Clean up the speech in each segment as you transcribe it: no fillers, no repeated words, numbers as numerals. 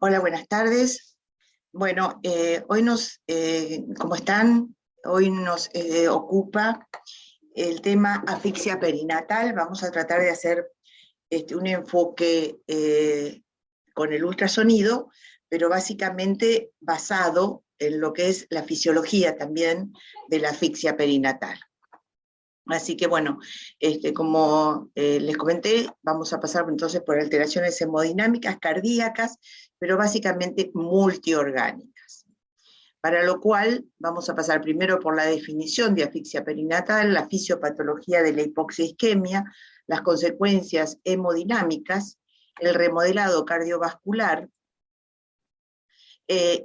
Hola, buenas tardes. Bueno, hoy ¿cómo están? Hoy nos ocupa el tema asfixia perinatal. Vamos a tratar de hacer un enfoque con el ultrasonido, pero básicamente basado en lo que es la fisiología también de la asfixia perinatal. Así que bueno, como les comenté, vamos a pasar entonces por alteraciones hemodinámicas, cardíacas, pero básicamente multiorgánicas. Para lo cual vamos a pasar primero por la definición de asfixia perinatal, la fisiopatología de la hipoxia-isquemia, las consecuencias hemodinámicas, el remodelado cardiovascular,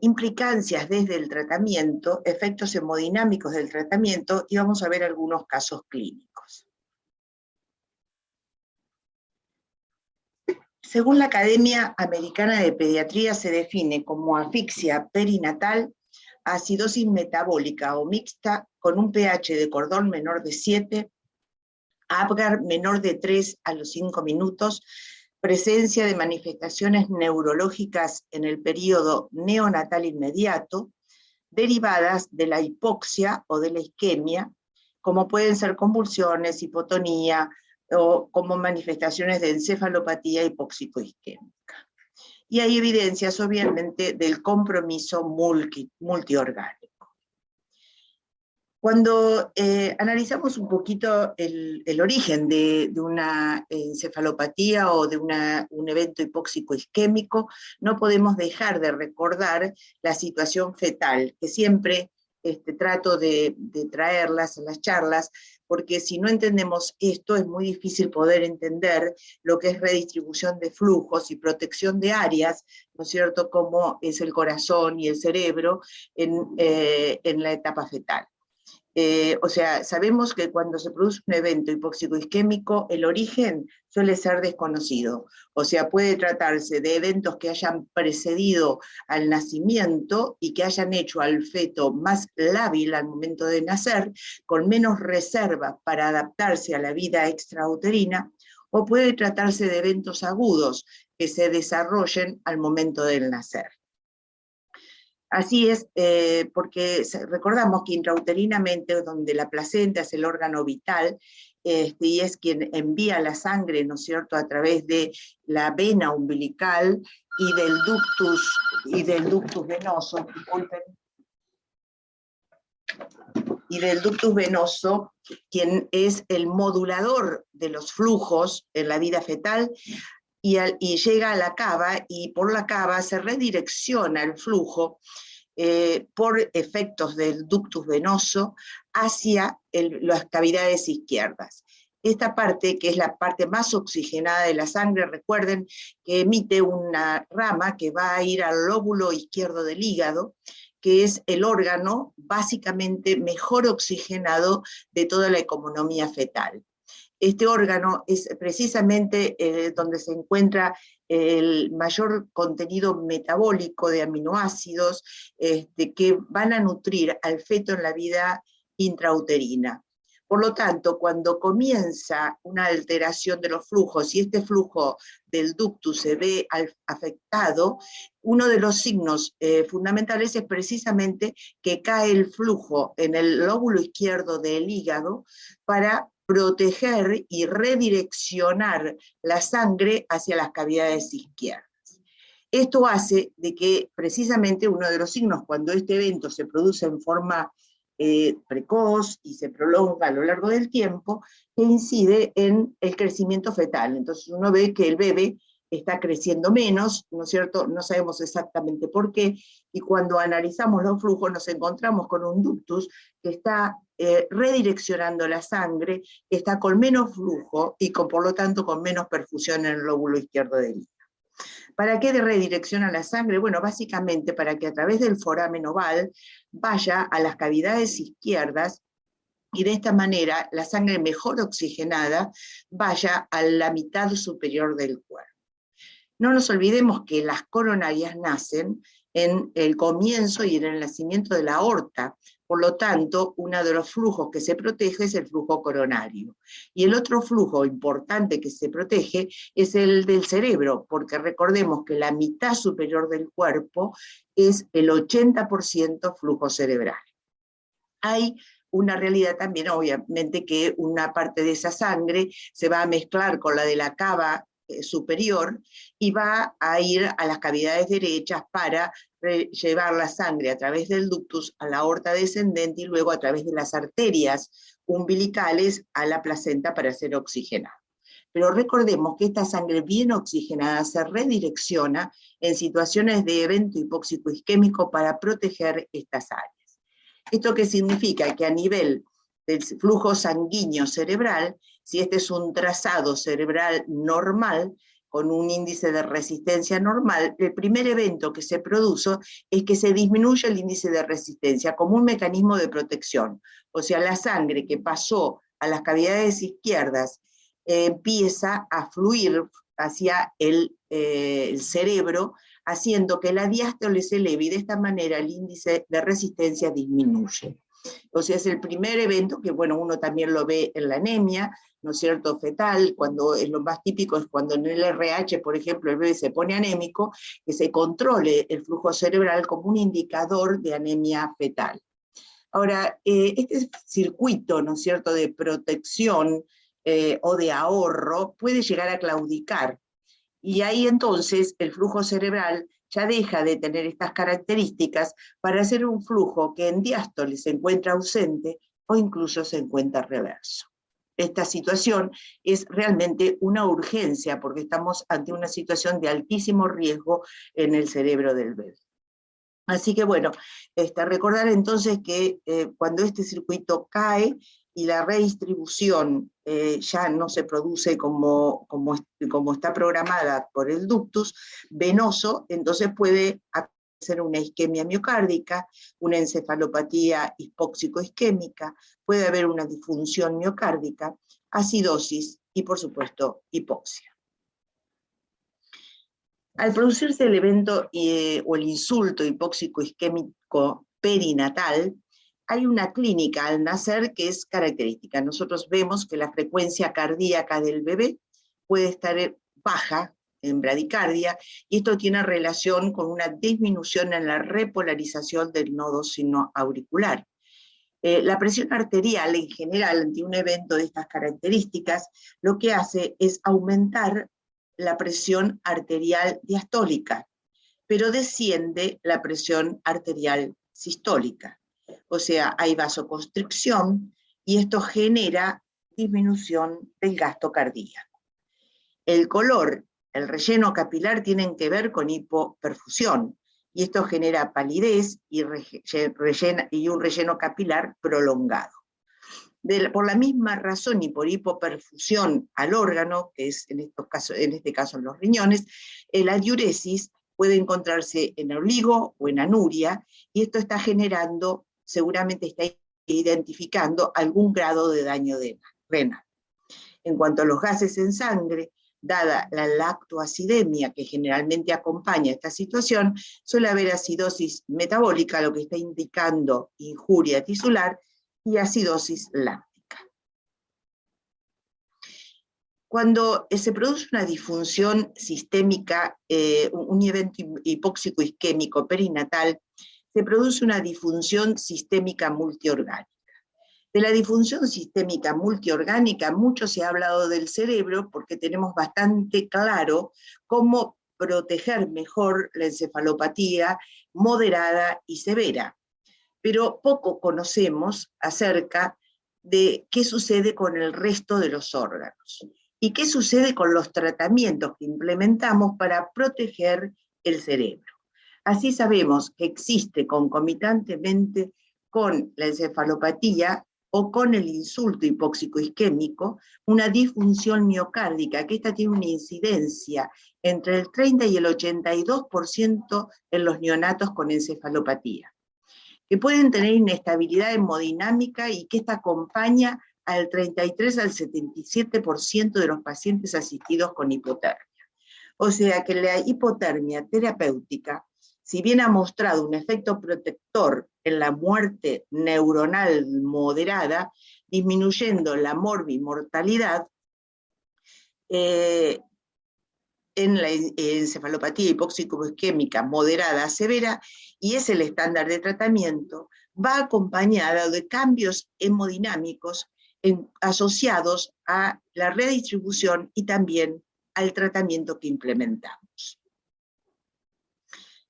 implicancias desde el tratamiento, efectos hemodinámicos del tratamiento, y vamos a ver algunos casos clínicos. Según la Academia Americana de Pediatría, se define como asfixia perinatal acidosis metabólica o mixta con un pH de cordón menor de 7, Apgar menor de 3 a los 5 minutos, presencia de manifestaciones neurológicas en el periodo neonatal inmediato, derivadas de la hipoxia o de la isquemia, como pueden ser convulsiones, hipotonía, o como manifestaciones de encefalopatía hipóxico-isquémica. Y hay evidencias, obviamente, del compromiso multiorgánico. Cuando analizamos un poquito el origen de una encefalopatía o de un evento hipóxico-isquémico, no podemos dejar de recordar la situación fetal, que siempre trato de traerlas en las charlas, porque si no entendemos esto es muy difícil poder entender lo que es redistribución de flujos y protección de áreas, ¿no es cierto?, como es el corazón y el cerebro en la etapa fetal. O sea, sabemos que cuando se produce un evento hipóxico-isquémico, el origen suele ser desconocido. O sea, puede tratarse de eventos que hayan precedido al nacimiento y que hayan hecho al feto más lábil al momento de nacer, con menos reserva para adaptarse a la vida extrauterina, o puede tratarse de eventos agudos que se desarrollen al momento del nacer. Así es, porque recordamos que intrauterinamente, donde la placenta es el órgano vital, y es quien envía la sangre, ¿no es cierto?, a través de la vena umbilical y del ductus venoso, disculpen, y del ductus venoso, quien es el modulador de los flujos en la vida fetal, y llega a la cava, y por la cava se redirecciona el flujo por efectos del ductus venoso hacia las cavidades izquierdas. Esta parte, que es la parte más oxigenada de la sangre, recuerden que emite una rama que va a ir al lóbulo izquierdo del hígado, que es el órgano básicamente mejor oxigenado de toda la economía fetal. Este órgano es precisamente donde se encuentra el mayor contenido metabólico de aminoácidos que van a nutrir al feto en la vida intrauterina. Por lo tanto, cuando comienza una alteración de los flujos y este flujo del ductus se ve afectado, uno de los signos fundamentales es precisamente que cae el flujo en el lóbulo izquierdo del hígado para proteger y redireccionar la sangre hacia las cavidades izquierdas. Esto hace de que precisamente uno de los signos, cuando este evento se produce en forma precoz y se prolonga a lo largo del tiempo, que incide en el crecimiento fetal. Entonces uno ve que el bebé está creciendo menos, ¿no es cierto? No sabemos exactamente por qué, y cuando analizamos los flujos nos encontramos con un ductus que está redireccionando la sangre, que está con menos flujo y por lo tanto con menos perfusión en el lóbulo izquierdo del hígado. ¿Para qué redirecciona la sangre? Bueno, básicamente para que a través del foramen oval vaya a las cavidades izquierdas y de esta manera la sangre mejor oxigenada vaya a la mitad superior del cuerpo. No nos olvidemos que las coronarias nacen en el comienzo y en el nacimiento de la aorta, Por lo tanto, uno de los flujos que se protege es el flujo coronario. Y el otro flujo importante que se protege es el del cerebro, porque recordemos que la mitad superior del cuerpo es el 80% flujo cerebral. Hay una realidad también, obviamente, que una parte de esa sangre se va a mezclar con la de la cava superior y va a ir a las cavidades derechas para llevar la sangre a través del ductus a la aorta descendente y luego a través de las arterias umbilicales a la placenta para ser oxigenada. Pero recordemos que esta sangre bien oxigenada se redirecciona en situaciones de evento hipóxico isquémico para proteger estas áreas. ¿Esto qué significa? Que a nivel del flujo sanguíneo cerebral, si este es un trazado cerebral normal, con un índice de resistencia normal, el primer evento que se produce es que se disminuye el índice de resistencia como un mecanismo de protección. O sea, la sangre que pasó a las cavidades izquierdas empieza a fluir hacia el cerebro, haciendo que la diástole se eleve y de esta manera el índice de resistencia disminuye. O sea, es el primer evento que, bueno, uno también lo ve en la anemia, ¿no es cierto?, fetal, cuando lo más típico es cuando en el RH, por ejemplo, el bebé se pone anémico, que se controle el flujo cerebral como un indicador de anemia fetal. Ahora, este circuito, ¿no es cierto?, de protección o de ahorro puede llegar a claudicar, y ahí entonces el flujo cerebral ya deja de tener estas características para hacer un flujo que en diástole se encuentra ausente o incluso se encuentra reverso. Esta situación es realmente una urgencia porque estamos ante una situación de altísimo riesgo en el cerebro del bebé. Así que bueno, recordar entonces que cuando este circuito cae y la redistribución ya no se produce como está programada por el ductus venoso, entonces puede hacer una isquemia miocárdica, una encefalopatía hipóxico-isquémica, puede haber una disfunción miocárdica, acidosis y por supuesto hipoxia. Al producirse el evento o el insulto hipóxico-isquémico perinatal, hay una clínica al nacer que es característica. Nosotros vemos que la frecuencia cardíaca del bebé puede estar baja en bradicardia, y esto tiene relación con una disminución en la repolarización del nodo sinoauricular. La presión arterial en general, ante un evento de estas características, lo que hace es aumentar la presión arterial diastólica, pero desciende la presión arterial sistólica. O sea, hay vasoconstricción y esto genera disminución del gasto cardíaco. El color, el relleno capilar tienen que ver con hipoperfusión, y esto genera palidez y un relleno capilar prolongado. Por la misma razón y por hipoperfusión al órgano, que es en este caso en los riñones, la diuresis puede encontrarse en oligo o en anuria, y esto está generando, seguramente está identificando algún grado de daño renal. En cuanto a los gases en sangre, dada la lactoacidemia que generalmente acompaña esta situación, suele haber acidosis metabólica, lo que está indicando injuria tisular, y acidosis láctica. Cuando se produce una disfunción sistémica, un evento hipóxico isquémico perinatal, se produce una disfunción sistémica multiorgánica. De la disfunción sistémica multiorgánica mucho se ha hablado del cerebro porque tenemos bastante claro cómo proteger mejor la encefalopatía moderada y severa, pero poco conocemos acerca de qué sucede con el resto de los órganos y qué sucede con los tratamientos que implementamos para proteger el cerebro. Así sabemos que existe concomitantemente con la encefalopatía o con el insulto hipóxico isquémico una disfunción miocárdica, que esta tiene una incidencia entre el 30 y el 82% en los neonatos con encefalopatía, que pueden tener inestabilidad hemodinámica y que esta acompaña al 33 al 77% de los pacientes asistidos con hipotermia. O sea que la hipotermia terapéutica si bien ha mostrado un efecto protector en la muerte neuronal moderada, disminuyendo la morbimortalidad, en la encefalopatía hipóxico-isquémica moderada a severa, y es el estándar de tratamiento, va acompañada de cambios hemodinámicos asociados a la redistribución y también al tratamiento que implementamos.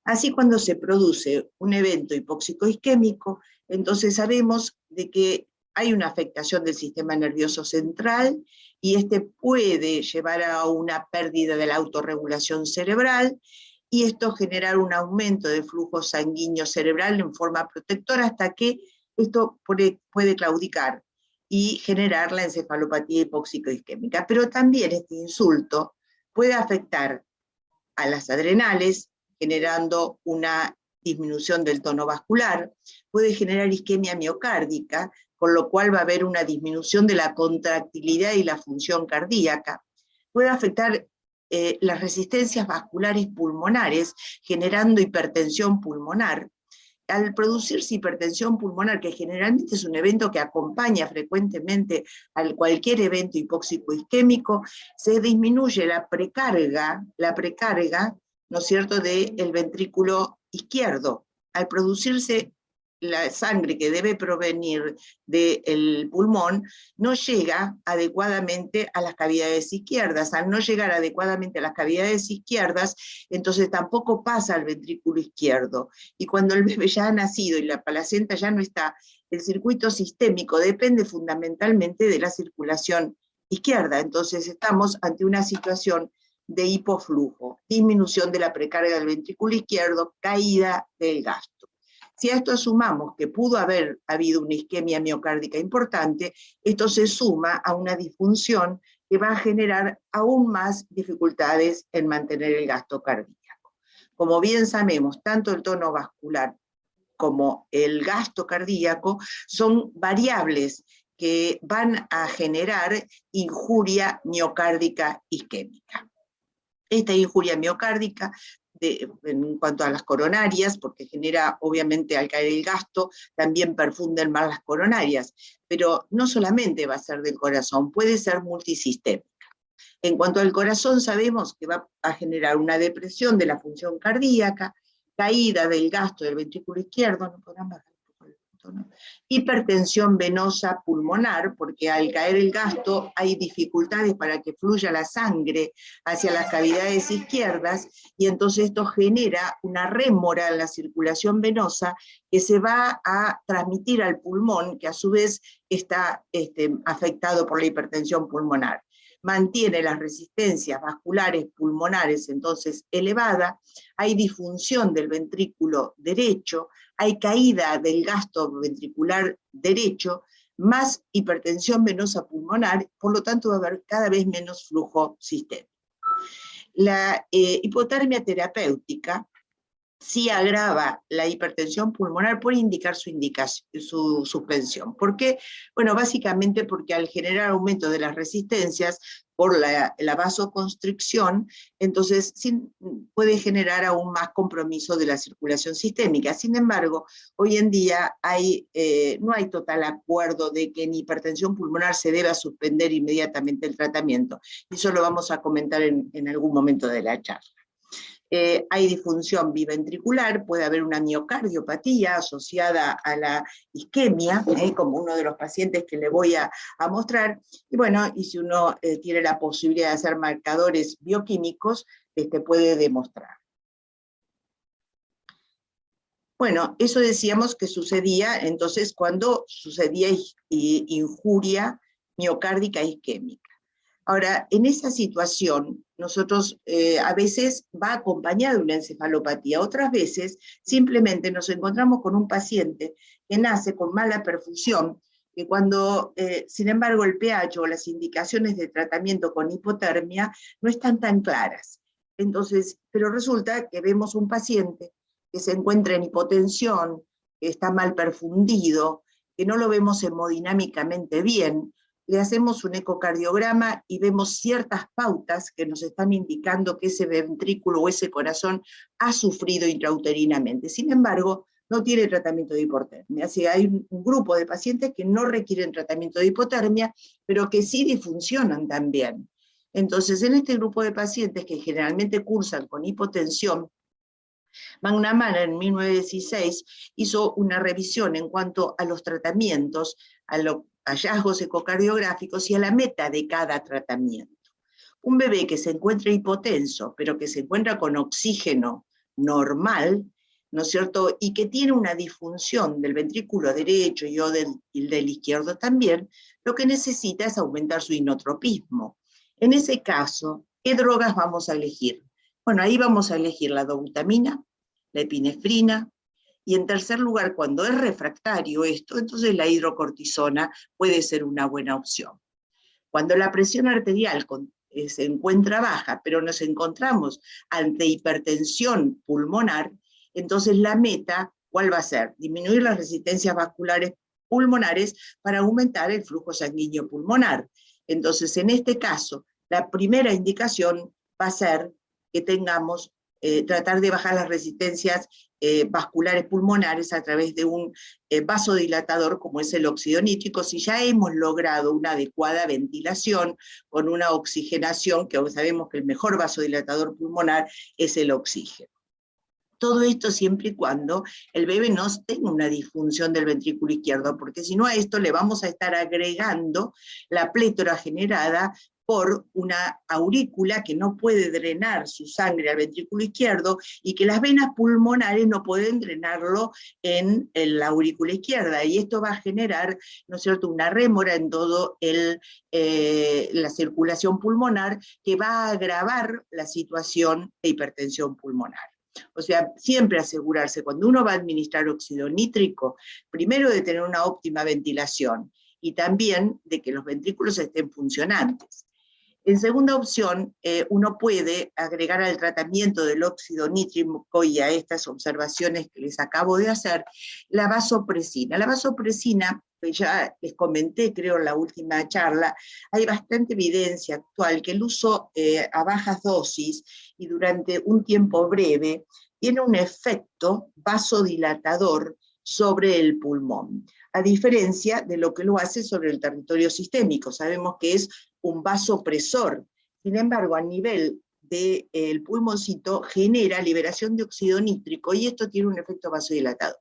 Así, cuando se produce un evento hipóxico-isquémico, entonces sabemos de que hay una afectación del sistema nervioso central, y este puede llevar a una pérdida de la autorregulación cerebral, y esto generar un aumento de flujo sanguíneo cerebral en forma protectora, hasta que esto puede claudicar y generar la encefalopatía hipóxico-isquémica. Pero también este insulto puede afectar a las adrenales, generando una disminución del tono vascular, puede generar isquemia miocárdica, con lo cual va a haber una disminución de la contractilidad y la función cardíaca, puede afectar las resistencias vasculares pulmonares, generando hipertensión pulmonar. Al producirse hipertensión pulmonar, que generalmente es un evento que acompaña frecuentemente a cualquier evento hipóxico-isquémico, se disminuye la precarga, ¿no es cierto?, del ventrículo izquierdo. Al producirse la sangre que debe provenir del pulmón, no llega adecuadamente a las cavidades izquierdas. Al no llegar adecuadamente a las cavidades izquierdas, entonces tampoco pasa al ventrículo izquierdo. Y cuando el bebé ya ha nacido y la placenta ya no está, el circuito sistémico depende fundamentalmente de la circulación izquierda. Entonces estamos ante una situación de hipoflujo, disminución de la precarga del ventrículo izquierdo, caída del gasto. Si a esto sumamos que pudo haber habido una isquemia miocárdica importante, esto se suma a una disfunción que va a generar aún más dificultades en mantener el gasto cardíaco. Como bien sabemos, tanto el tono vascular como el gasto cardíaco son variables que van a generar injuria miocárdica isquémica. Esta injuria miocárdica, en cuanto a las coronarias, porque genera, obviamente, al caer el gasto, también perfunden más las coronarias, pero no solamente va a ser del corazón, puede ser multisistémica. En cuanto al corazón, sabemos que va a generar una depresión de la función cardíaca, caída del gasto del ventrículo izquierdo, no podrán bajar un poco el tono, hipertensión venosa pulmonar, porque al caer el gasto hay dificultades para que fluya la sangre hacia las cavidades izquierdas, y entonces esto genera una rémora en la circulación venosa que se va a transmitir al pulmón, que a su vez está afectado por la hipertensión pulmonar. Mantiene las resistencias vasculares pulmonares entonces elevada, hay disfunción del ventrículo derecho, hay caída del gasto ventricular derecho, más hipertensión venosa pulmonar, por lo tanto va a haber cada vez menos flujo sistémico. La hipotermia terapéutica sí agrava la hipertensión pulmonar, por indicar su suspensión. ¿Por qué? Bueno, básicamente porque al generar aumento de las resistencias por la vasoconstricción, entonces puede generar aún más compromiso de la circulación sistémica. Sin embargo, hoy en día no hay total acuerdo de que en hipertensión pulmonar se deba suspender inmediatamente el tratamiento. Eso lo vamos a comentar en algún momento de la charla. Hay disfunción biventricular, puede haber una miocardiopatía asociada a la isquemia, como uno de los pacientes que le voy a mostrar, y bueno, y si uno tiene la posibilidad de hacer marcadores bioquímicos, puede demostrar. Bueno, eso decíamos que sucedía entonces cuando sucedía injuria miocárdica isquémica. Ahora, en esa situación, nosotros a veces va acompañada de una encefalopatía, otras veces simplemente nos encontramos con un paciente que nace con mala perfusión, que cuando, sin embargo, el pH o las indicaciones de tratamiento con hipotermia no están tan claras. Entonces, pero resulta que vemos un paciente que se encuentra en hipotensión, que está mal perfundido, que no lo vemos hemodinámicamente bien, le hacemos un ecocardiograma y vemos ciertas pautas que nos están indicando que ese ventrículo o ese corazón ha sufrido intrauterinamente. Sin embargo, no tiene tratamiento de hipotermia. Así que hay un grupo de pacientes que no requieren tratamiento de hipotermia, pero que sí disfuncionan también. Entonces, en este grupo de pacientes que generalmente cursan con hipotensión, McNamara en 1916 hizo una revisión en cuanto a los tratamientos, a los hallazgos ecocardiográficos y a la meta de cada tratamiento. Un bebé que se encuentra hipotenso, pero que se encuentra con oxígeno normal, ¿no es cierto?, y que tiene una disfunción del ventrículo derecho y del izquierdo también, lo que necesita es aumentar su inotropismo. En ese caso, ¿qué drogas vamos a elegir? Bueno, ahí vamos a elegir la dobutamina, la epinefrina, y en tercer lugar, cuando es refractario esto, entonces la hidrocortisona puede ser una buena opción. Cuando la presión arterial se encuentra baja, pero nos encontramos ante hipertensión pulmonar, entonces la meta, ¿cuál va a ser? Disminuir las resistencias vasculares pulmonares para aumentar el flujo sanguíneo pulmonar. Entonces, en este caso, la primera indicación va a ser que tengamos, tratar de bajar las resistencias vasculares pulmonares a través de un vasodilatador como es el óxido nítrico, si ya hemos logrado una adecuada ventilación con una oxigenación, que sabemos que el mejor vasodilatador pulmonar es el oxígeno. Todo esto siempre y cuando el bebé no tenga una disfunción del ventrículo izquierdo, porque si no a esto le vamos a estar agregando la plétora generada por una aurícula que no puede drenar su sangre al ventrículo izquierdo y que las venas pulmonares no pueden drenarlo en la aurícula izquierda. Y esto va a generar, ¿no es cierto?, una rémora en todo la circulación pulmonar que va a agravar la situación de hipertensión pulmonar. O sea, siempre asegurarse, cuando uno va a administrar óxido nítrico, primero de tener una óptima ventilación y también de que los ventrículos estén funcionantes. En segunda opción, uno puede agregar al tratamiento del óxido nítrico y a estas observaciones que les acabo de hacer, la vasopresina. La vasopresina, que ya les comenté, creo, en la última charla, hay bastante evidencia actual que el uso a bajas dosis y durante un tiempo breve tiene un efecto vasodilatador sobre el pulmón, a diferencia de lo que lo hace sobre el territorio sistémico. Sabemos que es un vasopresor. Sin embargo, a nivel del pulmoncito genera liberación de óxido nítrico y esto tiene un efecto vasodilatador.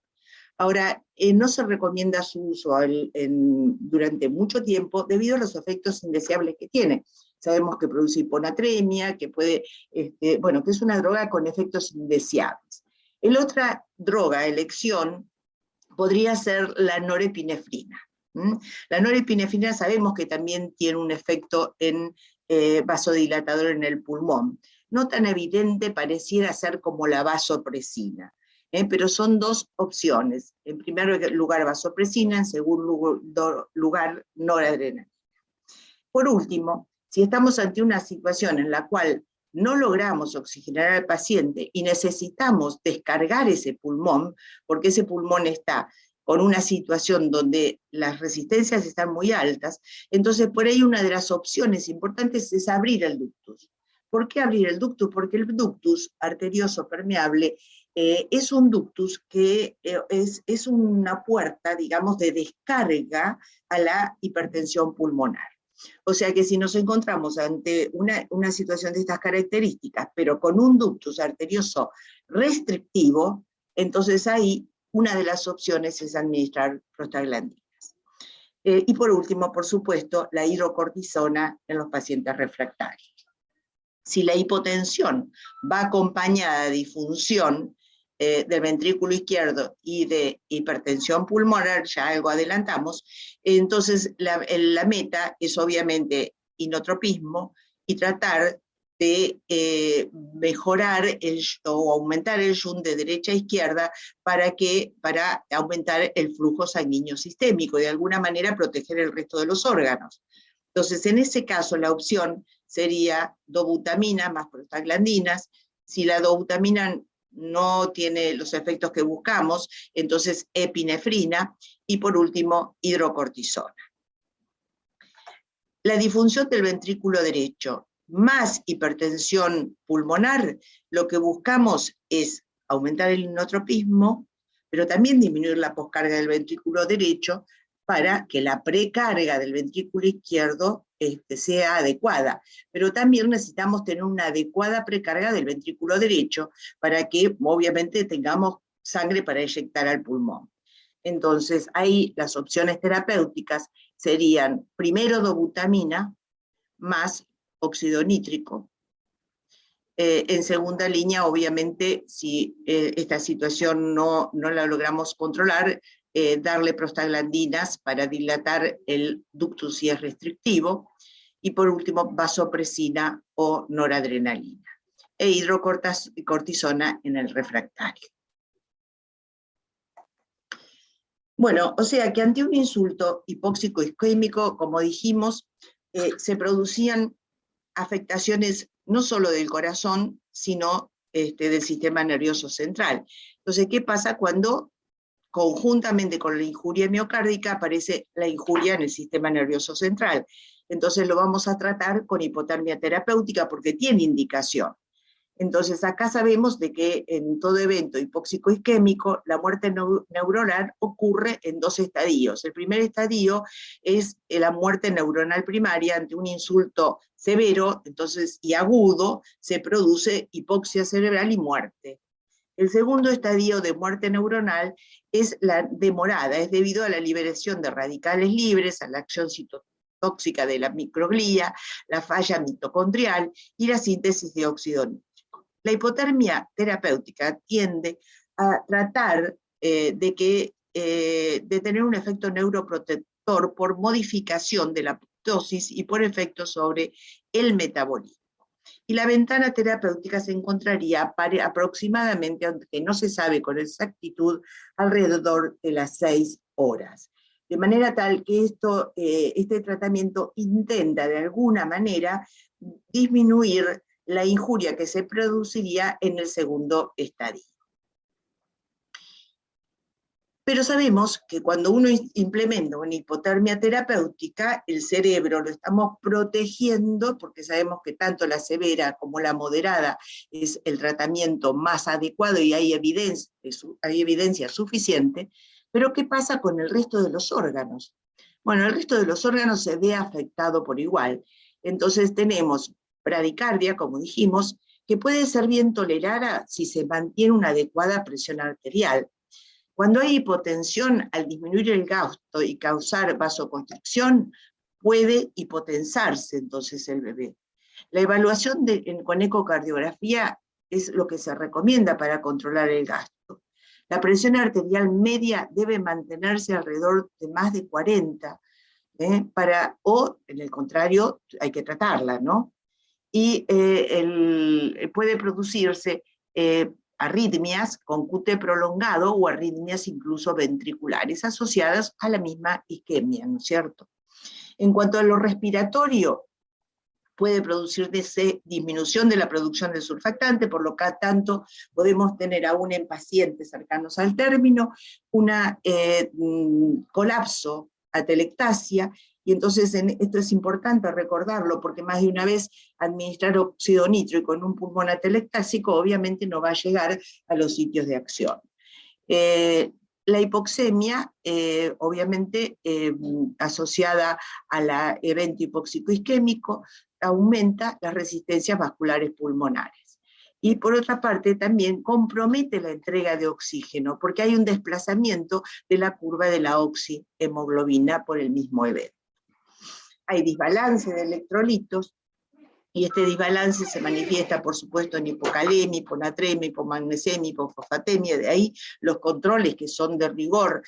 Ahora, no se recomienda su uso durante mucho tiempo debido a los efectos indeseables que tiene. Sabemos que produce hiponatremia, que puede, bueno, que es una droga con efectos indeseables. La otra droga, elección, podría ser la norepinefrina. La norepinefrina sabemos que también tiene un efecto vasodilatador en el pulmón. No tan evidente, pareciera ser como la vasopresina, pero son dos opciones. En primer lugar vasopresina, en segundo lugar noradrenalina. Por último, si estamos ante una situación en la cual no logramos oxigenar al paciente y necesitamos descargar ese pulmón, porque ese pulmón está con una situación donde las resistencias están muy altas, entonces por ahí una de las opciones importantes es abrir el ductus. ¿Por qué abrir el ductus? Porque el ductus arterioso permeable es un ductus que es una puerta, digamos, de descarga a la hipertensión pulmonar. O sea que si nos encontramos ante una situación de estas características, pero con un ductus arterioso restrictivo, entonces ahí una de las opciones es administrar prostaglandinas. Y por último, por supuesto, la hidrocortisona en los pacientes refractarios. Si la hipotensión va acompañada de disfunción del ventrículo izquierdo y de hipertensión pulmonar, ya algo adelantamos, entonces la meta es obviamente inotropismo y tratar de mejorar o aumentar el shunt de derecha a izquierda para aumentar el flujo sanguíneo sistémico y de alguna manera proteger el resto de los órganos. Entonces, en ese caso, la opción sería dobutamina más prostaglandinas. Si la dobutamina no tiene los efectos que buscamos, entonces epinefrina, y por último, hidrocortisona. la disfunción del ventrículo derecho más hipertensión pulmonar, lo que buscamos es aumentar el inotropismo, pero también disminuir la poscarga del ventrículo derecho para que la precarga del ventrículo izquierdo sea adecuada. Pero también necesitamos tener una adecuada precarga del ventrículo derecho para que obviamente tengamos sangre para inyectar al pulmón. Entonces, ahí las opciones terapéuticas serían primero dobutamina más óxido nítrico. En segunda línea, obviamente, si esta situación no la logramos controlar, darle prostaglandinas para dilatar el ducto si es restrictivo, y por último, vasopresina o noradrenalina, e hidrocortisona en el refractario. Bueno, o sea que ante un insulto hipóxico isquémico, como dijimos, se producían afectaciones no solo del corazón, sino del sistema nervioso central. Entonces, ¿qué pasa cuando conjuntamente con la injuria miocárdica aparece la injuria en el sistema nervioso central? Entonces lo vamos a tratar con hipotermia terapéutica porque tiene indicación. Entonces acá sabemos de que en todo evento hipóxico isquémico la muerte neuronal ocurre en dos estadios. El primer estadio es la muerte neuronal primaria ante un insulto severo, entonces, y agudo, se produce hipoxia cerebral y muerte. El segundo estadio de muerte neuronal es la demorada, es debido a la liberación de radicales libres, a la acción citotóxica de la microglía, la falla mitocondrial y la síntesis de óxido nítrico. La hipotermia terapéutica tiende a tratar de tener un efecto neuroprotector por modificación de la apoptosis y por efecto sobre el metabolismo. Y la ventana terapéutica se encontraría aproximadamente, aunque no se sabe con exactitud, alrededor de las 6 horas. De manera tal que este tratamiento intenta de alguna manera disminuir la injuria que se produciría en el segundo estadio. Pero sabemos que cuando uno implementa una hipotermia terapéutica, el cerebro lo estamos protegiendo, porque sabemos que tanto la severa como la moderada es el tratamiento más adecuado y hay evidencia suficiente, pero ¿qué pasa con el resto de los órganos? Bueno, el resto de los órganos se ve afectado por igual. Entonces tenemos bradicardia, como dijimos, que puede ser bien tolerada si se mantiene una adecuada presión arterial. Cuando hay hipotensión, al disminuir el gasto y causar vasoconstricción, puede hipotensarse entonces el bebé. La evaluación con ecocardiografía es lo que se recomienda para controlar el gasto. La presión arterial media debe mantenerse alrededor de más de 40, o en el contrario, hay que tratarla, ¿no? Y puede producirse arritmias con QT prolongado o arritmias incluso ventriculares asociadas a la misma isquemia, ¿no es cierto? En cuanto a lo respiratorio, puede producirse disminución de la producción de surfactante, por lo que tanto podemos tener aún en pacientes cercanos al término un colapso, atelectasia, y entonces esto es importante recordarlo, porque más de una vez administrar óxido nítrico en un pulmón atelectásico obviamente no va a llegar a los sitios de acción. La hipoxemia, obviamente asociada al evento hipóxico isquémico, aumenta las resistencias vasculares pulmonares. Y por otra parte también compromete la entrega de oxígeno, porque hay un desplazamiento de la curva de la oxihemoglobina por el mismo evento. Hay desbalance de electrolitos, y este desbalance se manifiesta, por supuesto, en hipocalemia, hiponatremia, hipomagnesemia, hipofosfatemia, de ahí los controles que son de rigor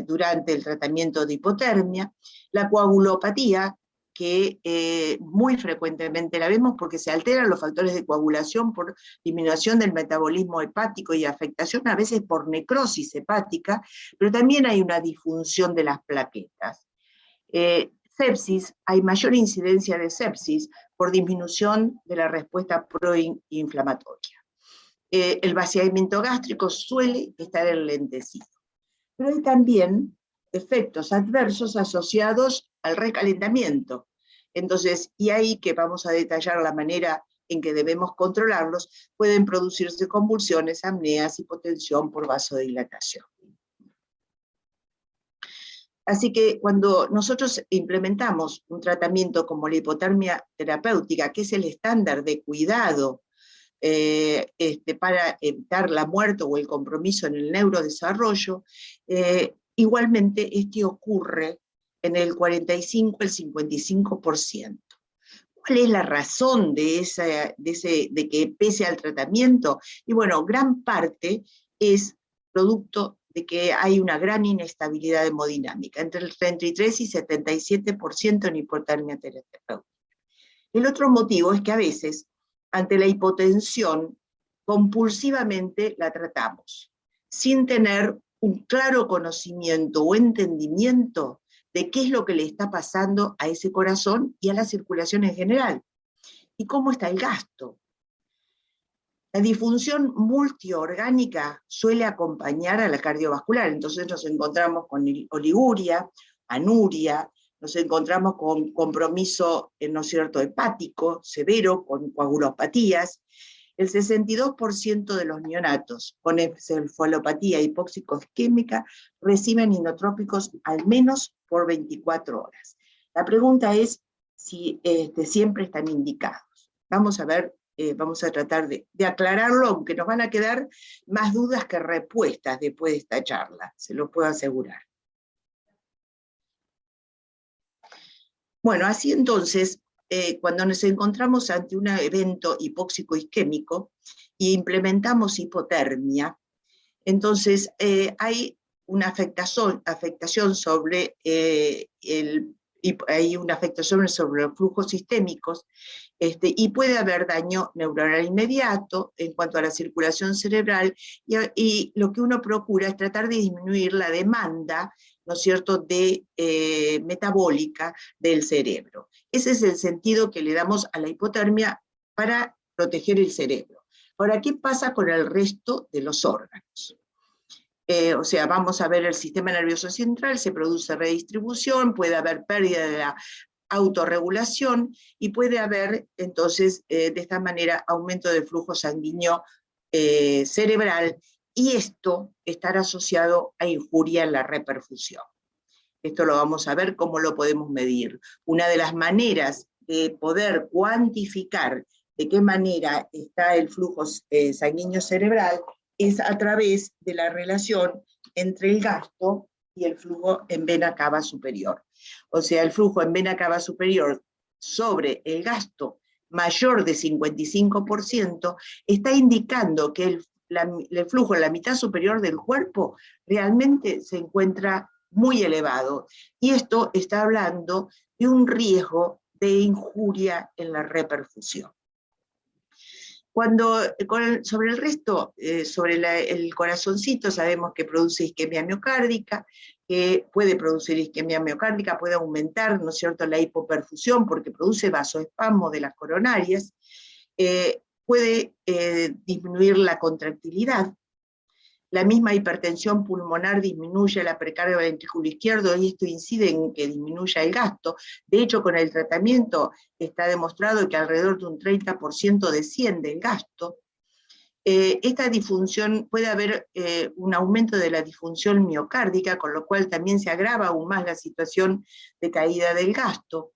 durante el tratamiento de hipotermia. La coagulopatía, que muy frecuentemente la vemos porque se alteran los factores de coagulación por disminución del metabolismo hepático y afectación a veces por necrosis hepática, pero también hay una disfunción de las plaquetas. Sepsis, hay mayor incidencia de sepsis por disminución de la respuesta proinflamatoria. El vaciamiento gástrico suele estar enlentecido. Pero hay también efectos adversos asociados al recalentamiento. Entonces, y ahí que vamos a detallar la manera en que debemos controlarlos, pueden producirse convulsiones, apneas, hipotensión por vasodilatación. Así que cuando nosotros implementamos un tratamiento como la hipotermia terapéutica, que es el estándar de cuidado para evitar la muerte o el compromiso en el neurodesarrollo, igualmente ocurre en el 45, el 55%. ¿Cuál es la razón de que pese al tratamiento? Y bueno, gran parte es producto de que hay una gran inestabilidad hemodinámica, entre el 33 y 77% en hipotermia terapéutica. El otro motivo es que a veces, ante la hipotensión, compulsivamente la tratamos, sin tener un claro conocimiento o entendimiento de qué es lo que le está pasando a ese corazón y a la circulación en general, y cómo está el gasto. La disfunción multiorgánica suele acompañar a la cardiovascular, entonces nos encontramos con oliguria, anuria, nos encontramos con compromiso, ¿no es cierto?, hepático severo, con coagulopatías. El 62% de los neonatos con encefalopatía hipóxico-isquémica reciben inotrópicos al menos por 24 horas. La pregunta es si siempre están indicados. Vamos a ver, vamos a tratar de aclararlo, aunque nos van a quedar más dudas que respuestas después de esta charla, se lo puedo asegurar. Bueno, así entonces, cuando nos encontramos ante un evento hipóxico-isquémico y implementamos hipotermia, entonces hay una afectación sobre los flujos sistémicos, y puede haber daño neuronal inmediato en cuanto a la circulación cerebral, y lo que uno procura es tratar de disminuir la demanda, ¿no es cierto?, metabólica del cerebro. Ese es el sentido que le damos a la hipotermia para proteger el cerebro. Ahora, ¿qué pasa con el resto de los órganos? O sea, vamos a ver el sistema nervioso central, se produce redistribución, puede haber pérdida de la autorregulación y puede haber, entonces, de esta manera, aumento del flujo sanguíneo cerebral, y esto estará asociado a injuria en la reperfusión. Esto lo vamos a ver cómo lo podemos medir. Una de las maneras de poder cuantificar de qué manera está el flujo sanguíneo cerebral es a través de la relación entre el gasto y el flujo en vena cava superior. O sea, el flujo en vena cava superior sobre el gasto mayor de 55% está indicando que el flujo en la mitad superior del cuerpo realmente se encuentra muy elevado. Y esto está hablando de un riesgo de injuria en la reperfusión. Sobre el resto, sobre el corazoncito, sabemos que produce isquemia miocárdica, que puede producir isquemia miocárdica, puede aumentar, ¿no es cierto?, la hipoperfusión porque produce vasoespasmo de las coronarias, puede disminuir la contractilidad. La misma hipertensión pulmonar disminuye la precarga del ventrículo izquierdo, y esto incide en que disminuya el gasto. De hecho, con el tratamiento está demostrado que alrededor de un 30% desciende el gasto. Esta disfunción, puede haber un aumento de la disfunción miocárdica, con lo cual también se agrava aún más la situación de caída del gasto.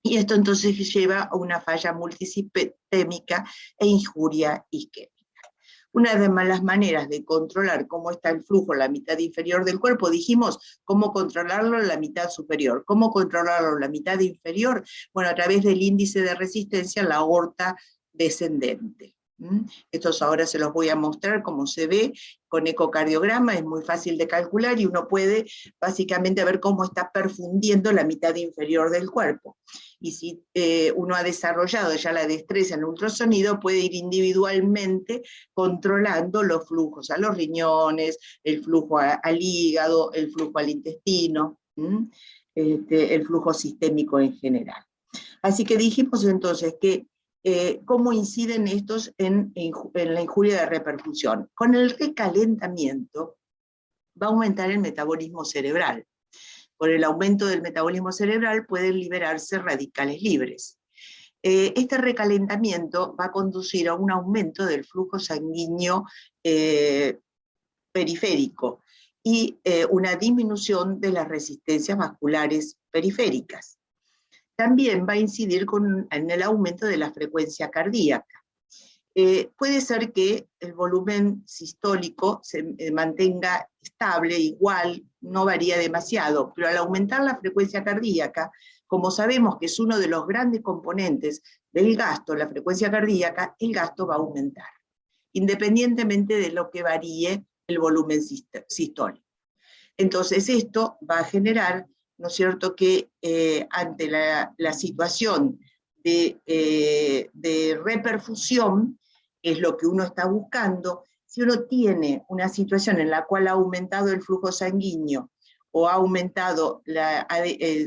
Y esto entonces lleva a una falla multisistémica e injuria isquémica. Una de las maneras de controlar cómo está el flujo en la mitad inferior del cuerpo, dijimos, cómo controlarlo en la mitad superior. ¿Cómo controlarlo en la mitad inferior? Bueno, a través del índice de resistencia en la aorta descendente. Estos ahora se los voy a mostrar cómo se ve con ecocardiograma, es muy fácil de calcular y uno puede básicamente ver cómo está perfundiendo la mitad inferior del cuerpo. Y si uno ha desarrollado ya la destreza en ultrasonido, puede ir individualmente controlando los flujos a los riñones, el flujo al hígado, el flujo al intestino, el flujo sistémico en general. Así que dijimos entonces que cómo inciden estos en la injuria de reperfusión. Con el recalentamiento va a aumentar el metabolismo cerebral. Por el aumento del metabolismo cerebral pueden liberarse radicales libres. Este recalentamiento va a conducir a un aumento del flujo sanguíneo periférico y una disminución de las resistencias vasculares periféricas. También va a incidir en el aumento de la frecuencia cardíaca. Puede ser que el volumen sistólico se mantenga estable, igual, no varía demasiado, pero al aumentar la frecuencia cardíaca, como sabemos que es uno de los grandes componentes del gasto, la frecuencia cardíaca, el gasto va a aumentar, independientemente de lo que varíe el volumen sistólico. Entonces esto va a generar, ¿no es cierto?, que ante la situación de reperfusión, es lo que uno está buscando, si uno tiene una situación en la cual ha aumentado el flujo sanguíneo, o ha aumentado,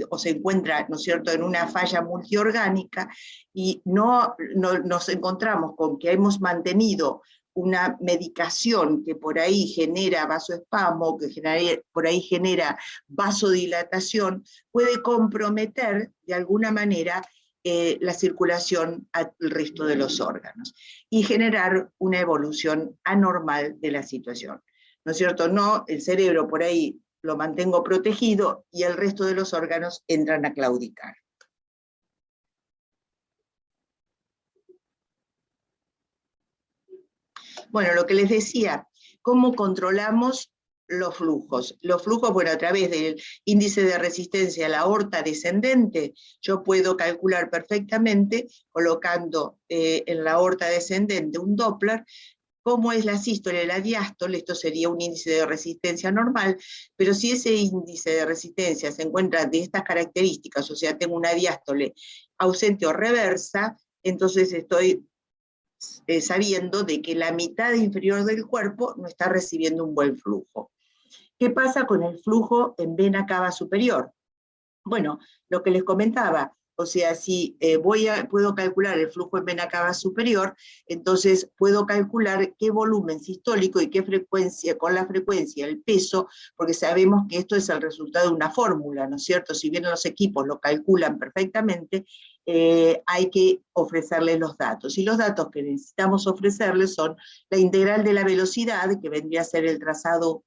o se encuentra, ¿no es cierto?, en una falla multiorgánica, y no nos encontramos con que hemos mantenido una medicación que por ahí genera vasoespasmo, que por ahí genera vasodilatación, puede comprometer de alguna manera la circulación al resto de los órganos y generar una evolución anormal de la situación. ¿No es cierto? No, el cerebro por ahí lo mantengo protegido y el resto de los órganos entran a claudicar. Bueno, lo que les decía, ¿cómo controlamos los flujos? Los flujos, bueno, a través del índice de resistencia a la aorta descendente, yo puedo calcular perfectamente, colocando en la aorta descendente un Doppler, cómo es la sístole y la diástole. Esto sería un índice de resistencia normal, pero si ese índice de resistencia se encuentra de estas características, o sea, tengo una diástole ausente o reversa, entonces estoy sabiendo de que la mitad inferior del cuerpo no está recibiendo un buen flujo. ¿Qué pasa con el flujo en vena cava superior? Bueno, lo que les comentaba, o sea, si puedo calcular el flujo en vena cava superior, entonces puedo calcular qué volumen sistólico y qué frecuencia, con la frecuencia, el peso, porque sabemos que esto es el resultado de una fórmula, ¿no es cierto? Si bien los equipos lo calculan perfectamente, hay que ofrecerles los datos. Y los datos que necesitamos ofrecerles son la integral de la velocidad, que vendría a ser el trazado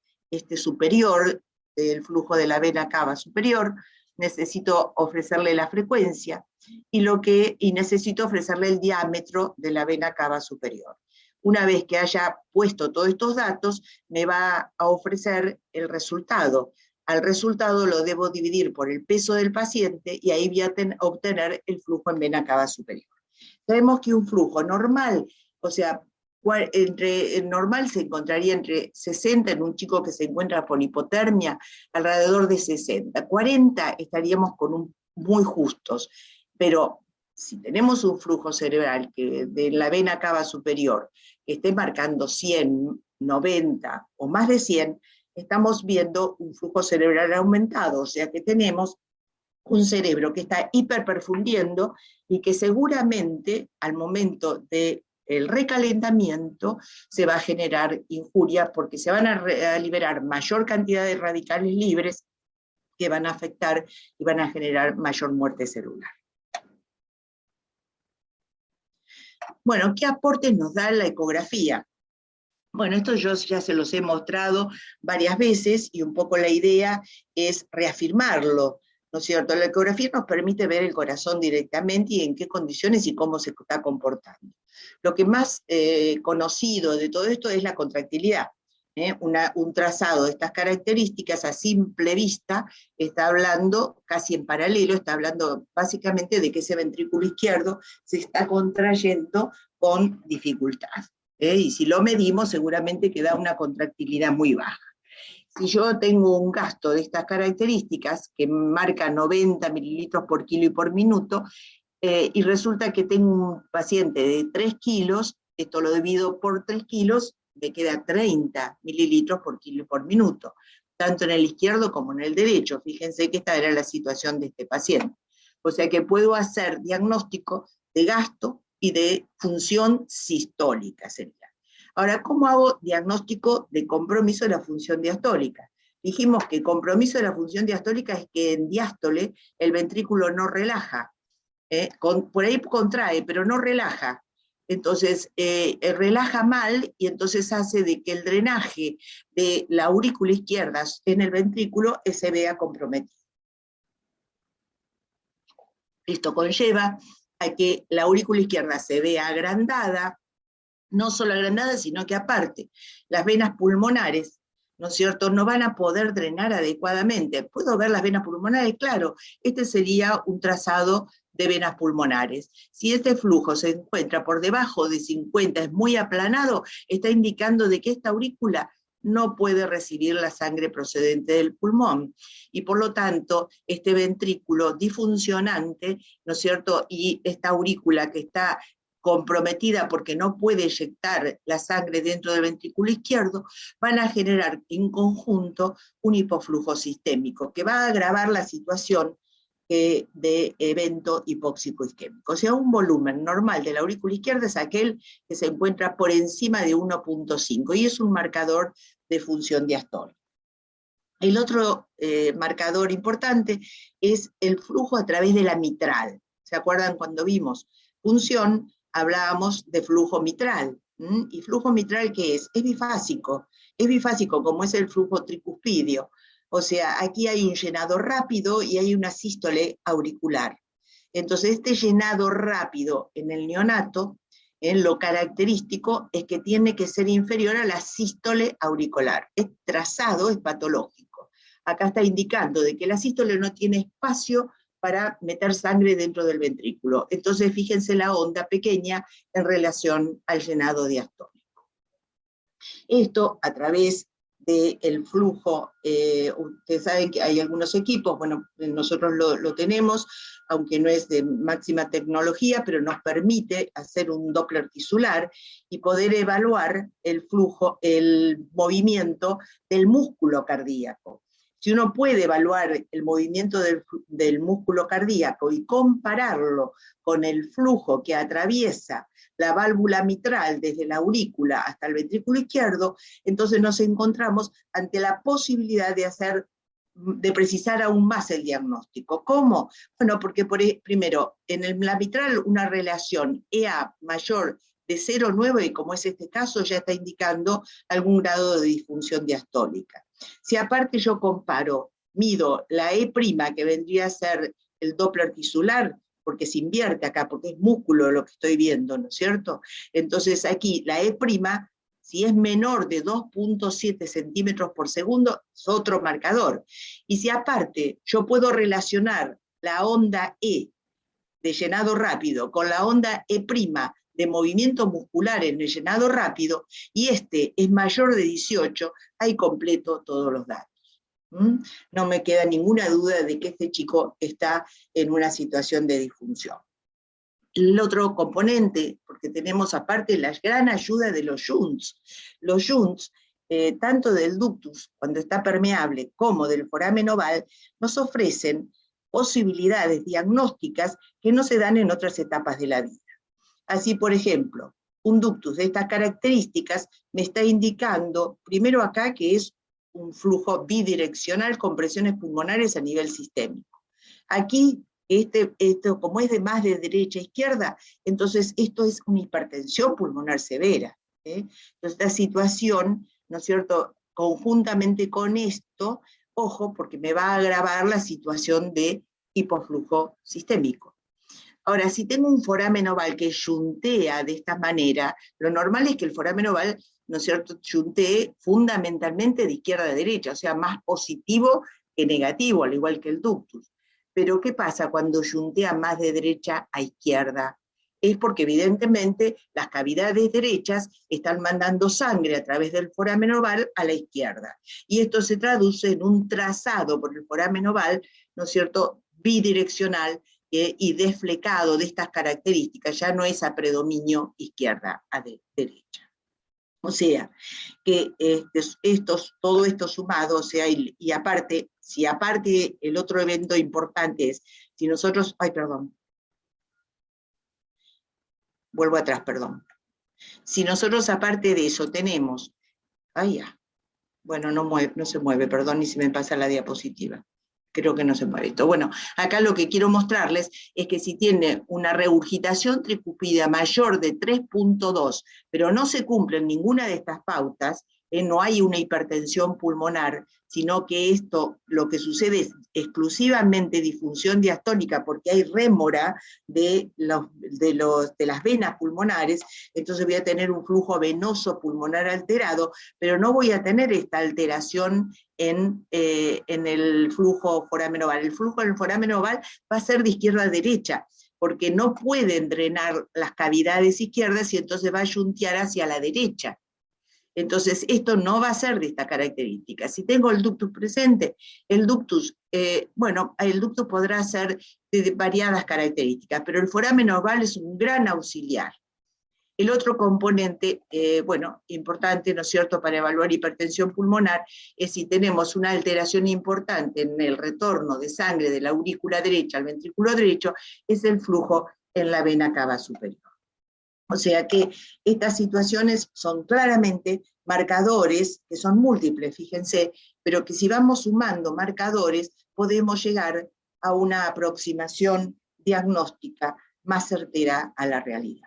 superior, del flujo de la vena cava superior. Necesito ofrecerle la frecuencia, y necesito ofrecerle el diámetro de la vena cava superior. Una vez que haya puesto todos estos datos, me va a ofrecer el resultado. Al resultado lo debo dividir por el peso del paciente, y ahí voy a obtener el flujo en vena cava superior. Sabemos que un flujo normal, o sea, el normal se encontraría entre 60 en un chico que se encuentra con hipotermia, alrededor de 60. 40 estaríamos con muy justos, pero si tenemos un flujo cerebral que de la vena cava superior que esté marcando 100, 90 o más de 100, estamos viendo un flujo cerebral aumentado, o sea que tenemos un cerebro que está hiperperfundiendo y que seguramente al momento del recalentamiento se va a generar injuria, porque se van a liberar mayor cantidad de radicales libres que van a afectar y van a generar mayor muerte celular. Bueno, ¿qué aportes nos da la ecografía? Bueno, esto yo ya se los he mostrado varias veces, y un poco la idea es reafirmarlo, ¿no es cierto? La ecografía nos permite ver el corazón directamente y en qué condiciones y cómo se está comportando. Lo que más conocido de todo esto es la contractilidad. Un trazado de estas características a simple vista está hablando, casi en paralelo, está hablando básicamente de que ese ventrículo izquierdo se está contrayendo con dificultad. Y si lo medimos, seguramente que da una contractilidad muy baja. Si yo tengo un gasto de estas características, que marca 90 mililitros por kilo y por minuto, y resulta que tengo un paciente de 3 kilos, esto lo divido por 3 kilos, me queda 30 mililitros por kilo y por minuto, tanto en el izquierdo como en el derecho. Fíjense que esta era la situación de este paciente. O sea que puedo hacer diagnóstico de gasto y de función sistólica sería. Ahora, ¿cómo hago diagnóstico de compromiso de la función diastólica? dijimos que el compromiso de la función diastólica es que en diástole el ventrículo no relaja, por ahí contrae, pero no relaja. Entonces, relaja mal y entonces hace de que el drenaje de la aurícula izquierda en el ventrículo se vea comprometido. Esto conlleva a que la aurícula izquierda se vea agrandada, no solo agrandada, sino que aparte, las venas pulmonares, ¿no es cierto?, no van a poder drenar adecuadamente. ¿Puedo ver las venas pulmonares? Claro, este sería un trazado de venas pulmonares. Si este flujo se encuentra por debajo de 50, es muy aplanado, está indicando de que esta aurícula no puede recibir la sangre procedente del pulmón, y por lo tanto, este ventrículo disfuncionante, ¿no es cierto?, y esta aurícula que está comprometida porque no puede eyectar la sangre dentro del ventrículo izquierdo, van a generar en conjunto un hipoflujo sistémico, que va a agravar la situación de evento hipóxico isquémico. O sea, un volumen normal de la aurícula izquierda es aquel que se encuentra por encima de 1.5, y es un marcador de función diastólica. El otro marcador importante es el flujo a través de la mitral. ¿Se acuerdan cuando vimos función? Hablábamos de flujo mitral. ¿Y flujo mitral qué es? Es bifásico. Es bifásico como es el flujo tricuspidio. O sea, aquí hay un llenado rápido y hay una sístole auricular. Entonces, este llenado rápido en el neonato, lo característico es que tiene que ser inferior a la sístole auricular. Es trazado, es patológico. Acá está indicando de que la sístole no tiene espacio para meter sangre dentro del ventrículo. Entonces, fíjense la onda pequeña en relación al llenado diastólico. Esto a través del flujo, ustedes saben que hay algunos equipos, bueno, nosotros lo tenemos, aunque no es de máxima tecnología, pero nos permite hacer un Doppler tisular y poder evaluar el flujo, el movimiento del músculo cardíaco. Si uno puede evaluar el movimiento del músculo cardíaco y compararlo con el flujo que atraviesa la válvula mitral desde la aurícula hasta el ventrículo izquierdo, entonces nos encontramos ante la posibilidad de precisar aún más el diagnóstico. ¿Cómo? Bueno, porque primero, en la mitral una relación EA mayor de 0,9, y como es este caso, ya está indicando algún grado de disfunción diastólica. Si aparte yo mido la E', que vendría a ser el Doppler tisular, porque se invierte acá, porque es músculo lo que estoy viendo, ¿no es cierto? Entonces aquí la E', si es menor de 2.7 centímetros por segundo, es otro marcador. Y si aparte yo puedo relacionar la onda E de llenado rápido con la onda E' de movimiento muscular en el llenado rápido, y este es mayor de 18, ahí completo todos los datos. No me queda ninguna duda de que este chico está en una situación de disfunción. El otro componente, porque tenemos aparte la gran ayuda de los shunts. Los shunts, tanto del ductus, cuando está permeable, como del foramen oval, nos ofrecen posibilidades diagnósticas que no se dan en otras etapas de la vida. Así, por ejemplo, un ductus de estas características me está indicando, primero acá, que es un flujo bidireccional con presiones pulmonares a nivel sistémico. Aquí, esto como es de más de derecha a izquierda, entonces esto es una hipertensión pulmonar severa. Entonces, esta situación, ¿no es cierto?, conjuntamente con esto, ojo, porque me va a agravar la situación de hipoflujo sistémico. Ahora, si tengo un foramen oval que yuntea de esta manera, lo normal es que el foramen oval, ¿no es cierto?, yuntee fundamentalmente de izquierda a derecha, o sea, más positivo que negativo, al igual que el ductus. Pero ¿qué pasa cuando yuntea más de derecha a izquierda? Es porque evidentemente las cavidades derechas están mandando sangre a través del foramen oval a la izquierda. Y esto se traduce en un trazado por el foramen oval, ¿no es cierto?, bidireccional, y desflecado de estas características, ya no es a predominio izquierda a derecha. O sea, que todo esto sumado, o sea, y aparte, si aparte el otro evento importante es, si nosotros, vuelvo atrás, perdón. Si nosotros aparte de eso tenemos, Bueno, no se mueve, perdón, ni si me pasa la diapositiva. Creo que no se mueve esto. Bueno, acá lo que quiero mostrarles es que si tiene una regurgitación tricúpida mayor de 3.2, pero no se cumple ninguna de estas pautas, no hay una hipertensión pulmonar, sino que esto, lo que sucede es exclusivamente disfunción diastólica, porque hay rémora de las venas pulmonares, entonces voy a tener un flujo venoso pulmonar alterado, pero no voy a tener esta alteración en el flujo foramen oval. El flujo en el foramen oval va a ser de izquierda a derecha, porque no pueden drenar las cavidades izquierdas y entonces va a yuntear hacia la derecha. Entonces, esto no va a ser de esta característica. Si tengo el ductus presente, el ductus, el ductus podrá ser de variadas características, pero el foramen oval es un gran auxiliar. El otro componente, importante, ¿no es cierto?, para evaluar hipertensión pulmonar, es si tenemos una alteración importante en el retorno de sangre de la aurícula derecha al ventrículo derecho, es el flujo en la vena cava superior. O sea que estas situaciones son claramente marcadores, que son múltiples, fíjense, pero que si vamos sumando marcadores, podemos llegar a una aproximación diagnóstica más certera a la realidad.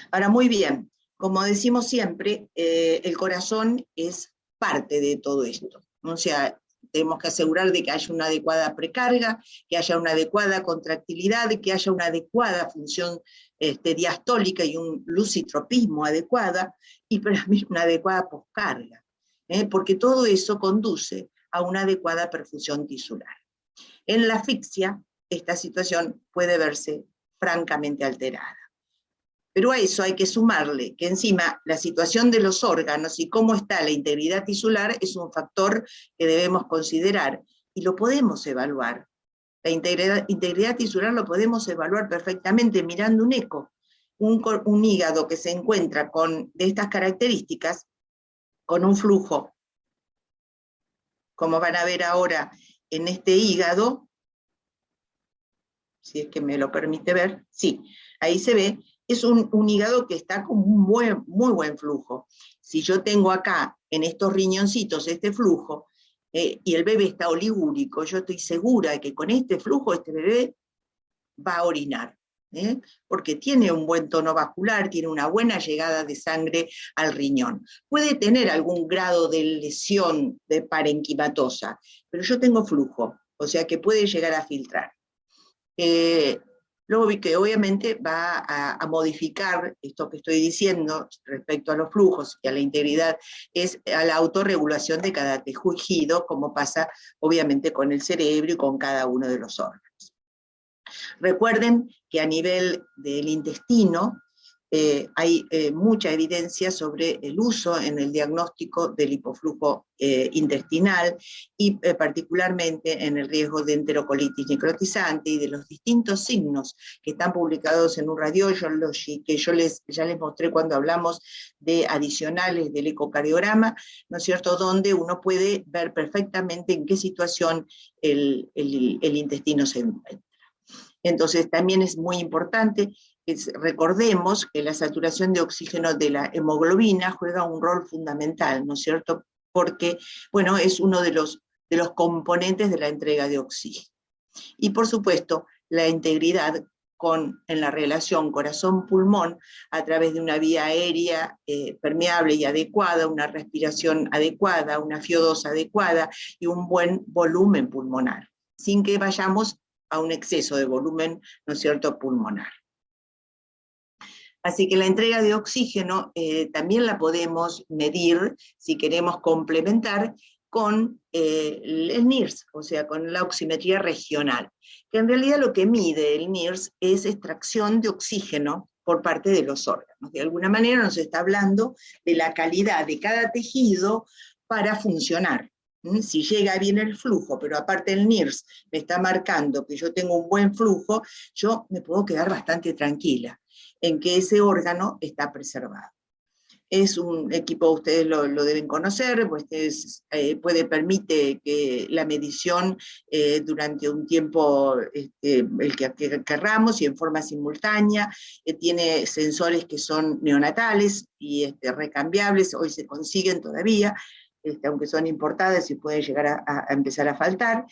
Ahora, muy bien, como decimos siempre, el corazón es parte de todo esto. O sea, tenemos que asegurar de que haya una adecuada precarga, que haya una adecuada contractilidad, que haya una adecuada función diastólica y un lucitropismo adecuada, y también una adecuada poscarga, porque todo eso conduce a una adecuada perfusión tisular. En la asfixia, esta situación puede verse francamente alterada. Pero a eso hay que sumarle que encima la situación de los órganos y cómo está la integridad tisular es un factor que debemos considerar y lo podemos evaluar. La integridad tisular lo podemos evaluar perfectamente mirando un eco. Un hígado que se encuentra de estas características, con un flujo, como van a ver ahora en este hígado, si es que me lo permite ver, sí, ahí se ve. Es un hígado que está con un muy buen flujo. Si yo tengo acá, en estos riñoncitos, este flujo, y el bebé está oligúrico, yo estoy segura de que con este flujo este bebé va a orinar, porque tiene un buen tono vascular, tiene una buena llegada de sangre al riñón. Puede tener algún grado de lesión de parenquimatosa, pero yo tengo flujo, o sea que puede llegar a filtrar. Luego vi que obviamente va a modificar esto que estoy diciendo respecto a los flujos y a la integridad, es a la autorregulación de cada tejido, como pasa obviamente con el cerebro y con cada uno de los órganos. Recuerden que a nivel del intestino hay mucha evidencia sobre el uso en el diagnóstico del hipoflujo intestinal y particularmente en el riesgo de enterocolitis necrotizante y de los distintos signos que están publicados en un Radiology, que ya les mostré cuando hablamos de adicionales del ecocardiograma, ¿no es cierto?, donde uno puede ver perfectamente en qué situación el intestino se encuentra. Entonces también es muy importante que recordemos que la saturación de oxígeno de la hemoglobina juega un rol fundamental, ¿no es cierto?, porque, bueno, es uno de los componentes de la entrega de oxígeno. Y por supuesto, la integridad en la relación corazón-pulmón a través de una vía aérea permeable y adecuada, una respiración adecuada, una FiO2 adecuada y un buen volumen pulmonar, sin que vayamos a un exceso de volumen, ¿no es cierto?, pulmonar. Así que la entrega de oxígeno también la podemos medir, si queremos complementar, con el NIRS, o sea, con la oximetría regional, que en realidad lo que mide el NIRS es extracción de oxígeno por parte de los órganos. De alguna manera nos está hablando de la calidad de cada tejido para funcionar. Si llega bien el flujo, pero aparte el NIRS me está marcando que yo tengo un buen flujo, yo me puedo quedar bastante tranquila en que ese órgano está preservado. Es un equipo, ustedes lo deben conocer, pues permite que la medición durante un tiempo el que querramos y en forma simultánea. Tiene sensores que son neonatales y recambiables, hoy se consiguen todavía, aunque son importadas y pueden llegar a empezar a faltar.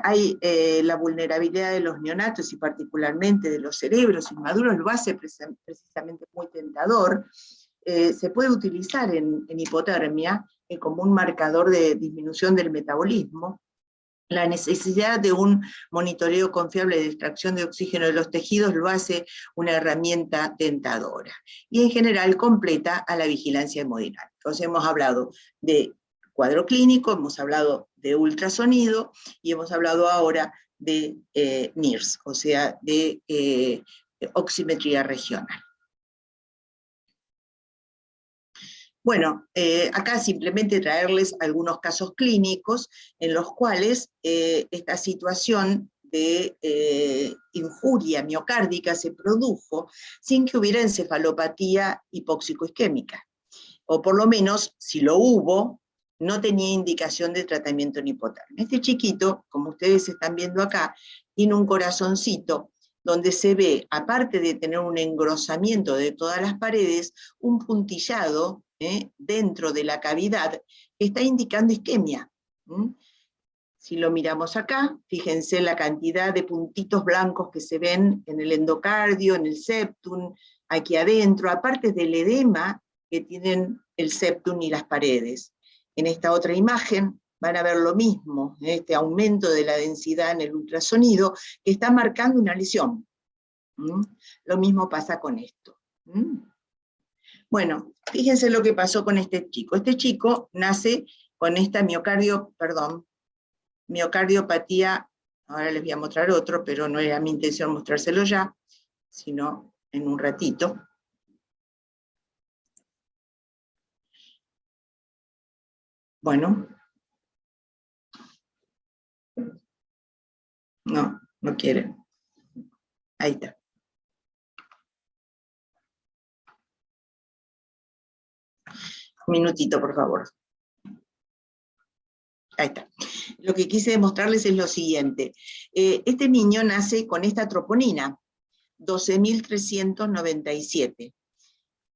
Hay la vulnerabilidad de los neonatos y particularmente de los cerebros inmaduros, lo hace precisamente muy tentador. Se puede utilizar en hipotermia como un marcador de disminución del metabolismo. La necesidad de un monitoreo confiable de extracción de oxígeno de los tejidos lo hace una herramienta tentadora. Y en general completa a la vigilancia hemodinámica. Entonces hemos hablado de cuadro clínico, hemos hablado de ultrasonido y hemos hablado ahora de NIRS, o sea, de oximetría regional. Bueno, acá simplemente traerles algunos casos clínicos en los cuales esta situación de injuria miocárdica se produjo sin que hubiera encefalopatía hipóxico-isquémica, o por lo menos, si lo hubo, no tenía indicación de tratamiento en hipotermia. Este chiquito, como ustedes están viendo acá, tiene un corazoncito donde se ve, aparte de tener un engrosamiento de todas las paredes, un puntillado dentro de la cavidad que está indicando isquemia. Si lo miramos acá, fíjense la cantidad de puntitos blancos que se ven en el endocardio, en el septum, aquí adentro, aparte del edema que tienen el septum y las paredes. En esta otra imagen van a ver lo mismo, este aumento de la densidad en el ultrasonido, que está marcando una lesión. Lo mismo pasa con esto. Bueno, fíjense lo que pasó con este chico. Este chico nace con esta miocardiopatía, ahora les voy a mostrar otro, pero no era mi intención mostrárselo ya, sino en un ratito. Bueno. No quiere. Ahí está. Un minutito, por favor. Ahí está. Lo que quise demostrarles es lo siguiente. Este niño nace con esta troponina, 12.397.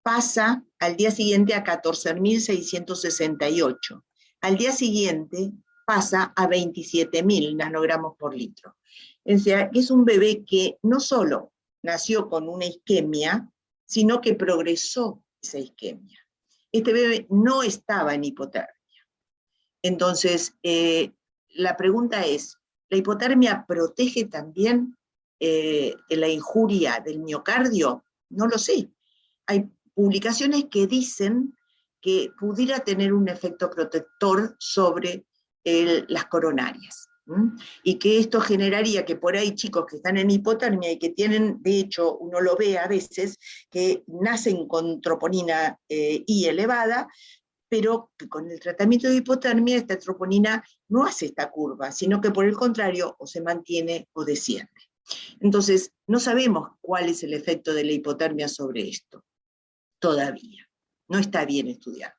Pasa al día siguiente a 14.668. Al día siguiente pasa a 27.000 nanogramos por litro. O sea, es un bebé que no solo nació con una isquemia, sino que progresó esa isquemia. Este bebé no estaba en hipotermia. Entonces, la pregunta es, ¿la hipotermia protege también la injuria del miocardio? No lo sé. Hay publicaciones que dicen que pudiera tener un efecto protector sobre las coronarias. Y que esto generaría que por ahí chicos que están en hipotermia y que tienen, de hecho, uno lo ve a veces, que nacen con troponina I elevada, pero que con el tratamiento de hipotermia esta troponina no hace esta curva, sino que por el contrario o se mantiene o desciende. Entonces, no sabemos cuál es el efecto de la hipotermia sobre esto, todavía. No está bien estudiado.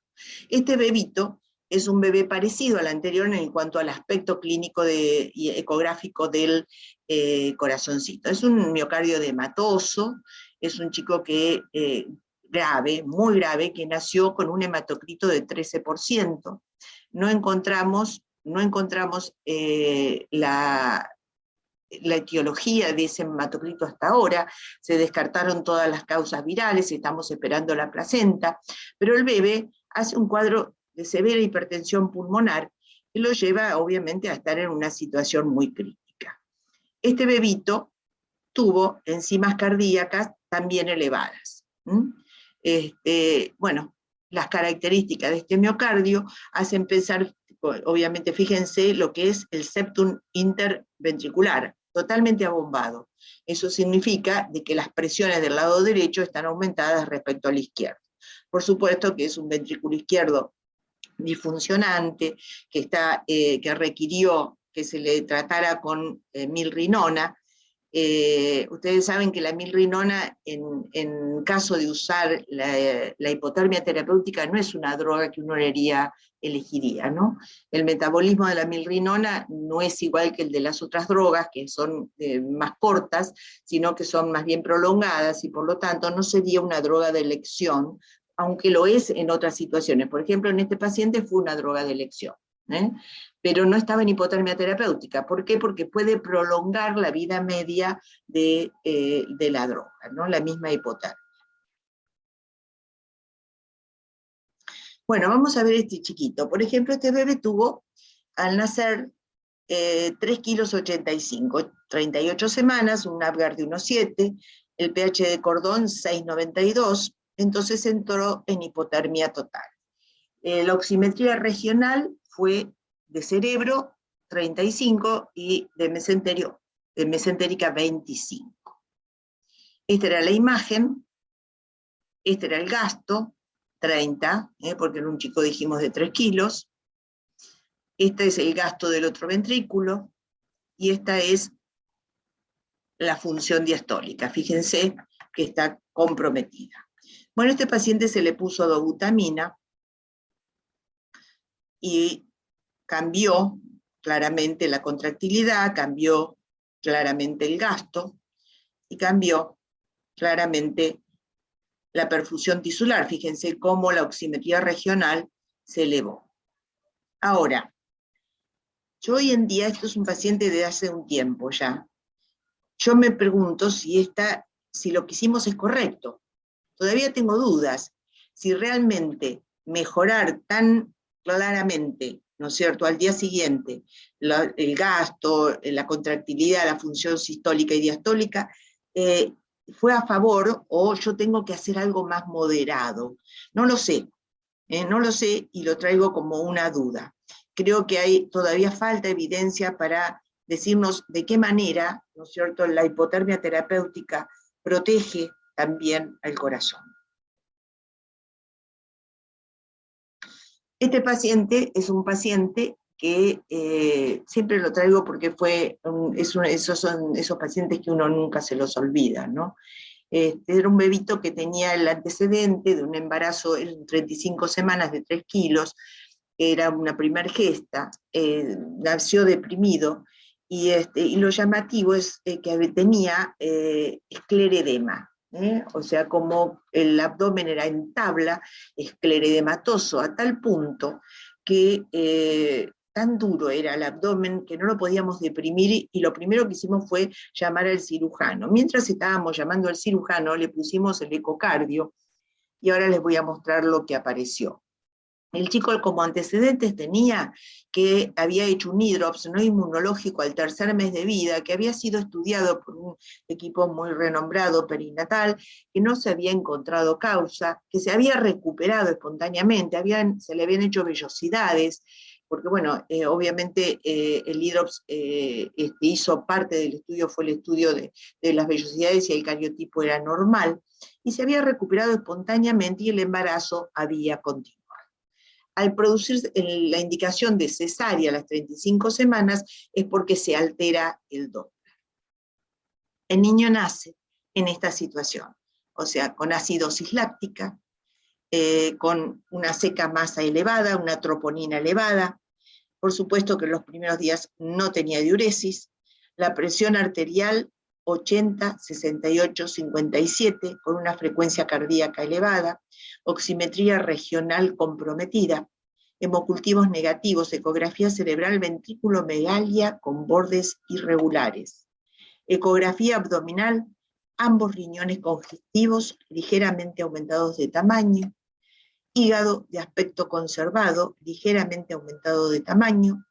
Este bebito es un bebé parecido al anterior en cuanto al aspecto clínico y ecográfico del corazoncito. Es un miocardio edematoso, es un chico que grave, muy grave, que nació con un hematocrito de 13%. No encontramos la etiología de ese hematocrito hasta ahora, se descartaron todas las causas virales, estamos esperando la placenta, pero el bebé hace un cuadro de severa hipertensión pulmonar que lo lleva obviamente a estar en una situación muy crítica. Este bebito tuvo enzimas cardíacas también elevadas. Bueno, las características de este miocardio hacen pensar, obviamente fíjense lo que es el septum interventricular, totalmente abombado. Eso significa de que las presiones del lado derecho están aumentadas respecto al izquierdo. Por supuesto que es un ventrículo izquierdo disfuncionante, que requirió que se le tratara con milrinona, Ustedes saben que la milrinona, en caso de usar la hipotermia terapéutica, no es una droga que uno elegiría, ¿no? El metabolismo de la milrinona no es igual que el de las otras drogas, que son más cortas, sino que son más bien prolongadas, y por lo tanto no sería una droga de elección, aunque lo es en otras situaciones. Por ejemplo, en este paciente fue una droga de elección, pero no estaba en hipotermia terapéutica. ¿Por qué? Porque puede prolongar la vida media de la droga, ¿no? La misma hipotermia. Bueno, vamos a ver este chiquito. Por ejemplo, este bebé tuvo, al nacer, 3 kilos 85, 38 semanas, un Apgar de 1,7, el pH de cordón 6,92, entonces entró en hipotermia total. La oximetría regional fue de cerebro 35 y de mesentérica 25. Esta era la imagen, este era el gasto, 30, porque en un chico dijimos de 3 kilos. Este es el gasto del otro ventrículo, y esta es la función diastólica. Fíjense que está comprometida. Bueno, a este paciente se le puso dobutamina, y cambió claramente la contractilidad, cambió claramente el gasto, y cambió claramente la perfusión tisular. Fíjense cómo la oximetría regional se elevó. Ahora, yo hoy en día, esto es un paciente de hace un tiempo ya, yo me pregunto si lo que hicimos es correcto. Todavía tengo dudas si realmente mejorar tan claramente, ¿no es cierto?, al día siguiente, el gasto, la contractilidad, la función sistólica y diastólica, fue a favor, o yo tengo que hacer algo más moderado. No lo sé, no lo sé, y lo traigo como una duda. Creo que todavía falta evidencia para decirnos de qué manera, ¿no es cierto?, la hipotermia terapéutica protege también al corazón. Este paciente es un paciente que siempre lo traigo porque esos son esos pacientes que uno nunca se los olvida, ¿no? Era un bebito que tenía el antecedente de un embarazo en 35 semanas de 3 kilos, era una primer gesta, nació deprimido, y lo llamativo es que tenía escleredema. O sea, como el abdomen era en tabla, escleredematoso, a tal punto que tan duro era el abdomen que no lo podíamos deprimir, y lo primero que hicimos fue llamar al cirujano. Mientras estábamos llamando al cirujano, le pusimos el ecocardio, y ahora les voy a mostrar lo que apareció. El chico como antecedentes tenía que había hecho un hidrops no inmunológico al 3er mes de vida, que había sido estudiado por un equipo muy renombrado perinatal, que no se había encontrado causa, que se había recuperado espontáneamente, se le habían hecho vellosidades, porque bueno, obviamente el hidrops hizo parte del estudio, fue el estudio de las vellosidades, y el cariotipo era normal, y se había recuperado espontáneamente, y el embarazo había continuado. Al producir la indicación de cesárea a las 35 semanas, es porque se altera el Doppler. El niño nace en esta situación, o sea, con acidosis láctica, con una seca masa elevada, una troponina elevada. Por supuesto que en los primeros días no tenía diuresis, la presión arterial 80, 68, 57, con una frecuencia cardíaca elevada, oximetría regional comprometida, hemocultivos negativos, ecografía cerebral ventrículo-megalia con bordes irregulares, ecografía abdominal, ambos riñones congestivos ligeramente aumentados de tamaño, hígado de aspecto conservado, ligeramente aumentado de tamaño,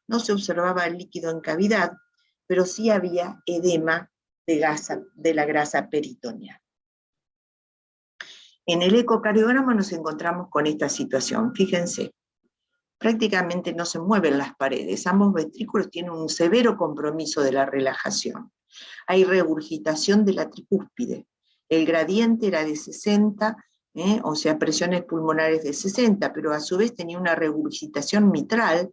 no se observaba líquido en cavidad, pero sí había edema de la grasa peritoneal. En el ecocardiograma nos encontramos con esta situación, fíjense, prácticamente no se mueven las paredes, ambos ventrículos tienen un severo compromiso de la relajación. Hay regurgitación de la tricúspide, el gradiente era de 60, o sea, presiones pulmonares de 60, pero a su vez tenía una regurgitación mitral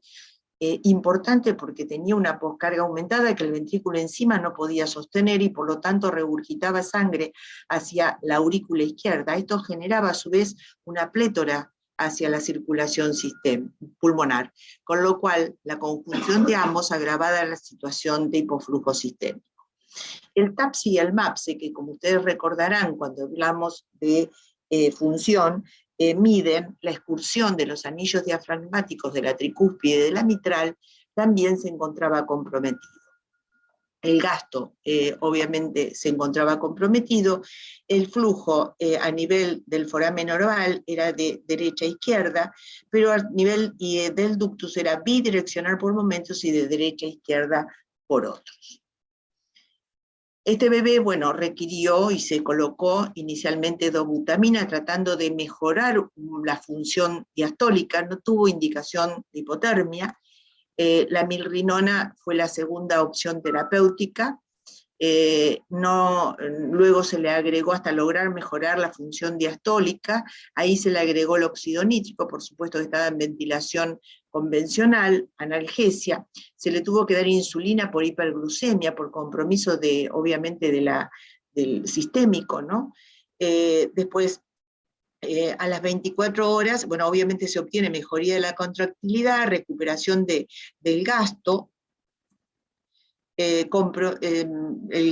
importante porque tenía una poscarga aumentada que el ventrículo encima no podía sostener y por lo tanto regurgitaba sangre hacia la aurícula izquierda. Esto generaba a su vez una plétora hacia la circulación pulmonar, con lo cual la conjunción de ambos agravaba la situación de hipoflujo sistémico. El TAPSE y el MAPSE, que como ustedes recordarán cuando hablamos de función, miden la excursión de los anillos diafragmáticos de la tricúspide y de la mitral, también se encontraba comprometido. El gasto, obviamente, se encontraba comprometido. El flujo a nivel del foramen oral era de derecha a izquierda, pero a nivel del ductus era bidireccional por momentos y de derecha a izquierda por otros. Este bebé, bueno, requirió y se colocó inicialmente dobutamina tratando de mejorar la función diastólica, no tuvo indicación de hipotermia. La milrinona fue la segunda opción terapéutica, luego se le agregó hasta lograr mejorar la función diastólica, ahí se le agregó el óxido nítrico, por supuesto que estaba en ventilación convencional, analgesia, se le tuvo que dar insulina por hiperglucemia, por compromiso obviamente del sistémico, ¿no? Después, a las 24 horas, bueno, obviamente se obtiene mejoría de la contractilidad, recuperación del gasto, el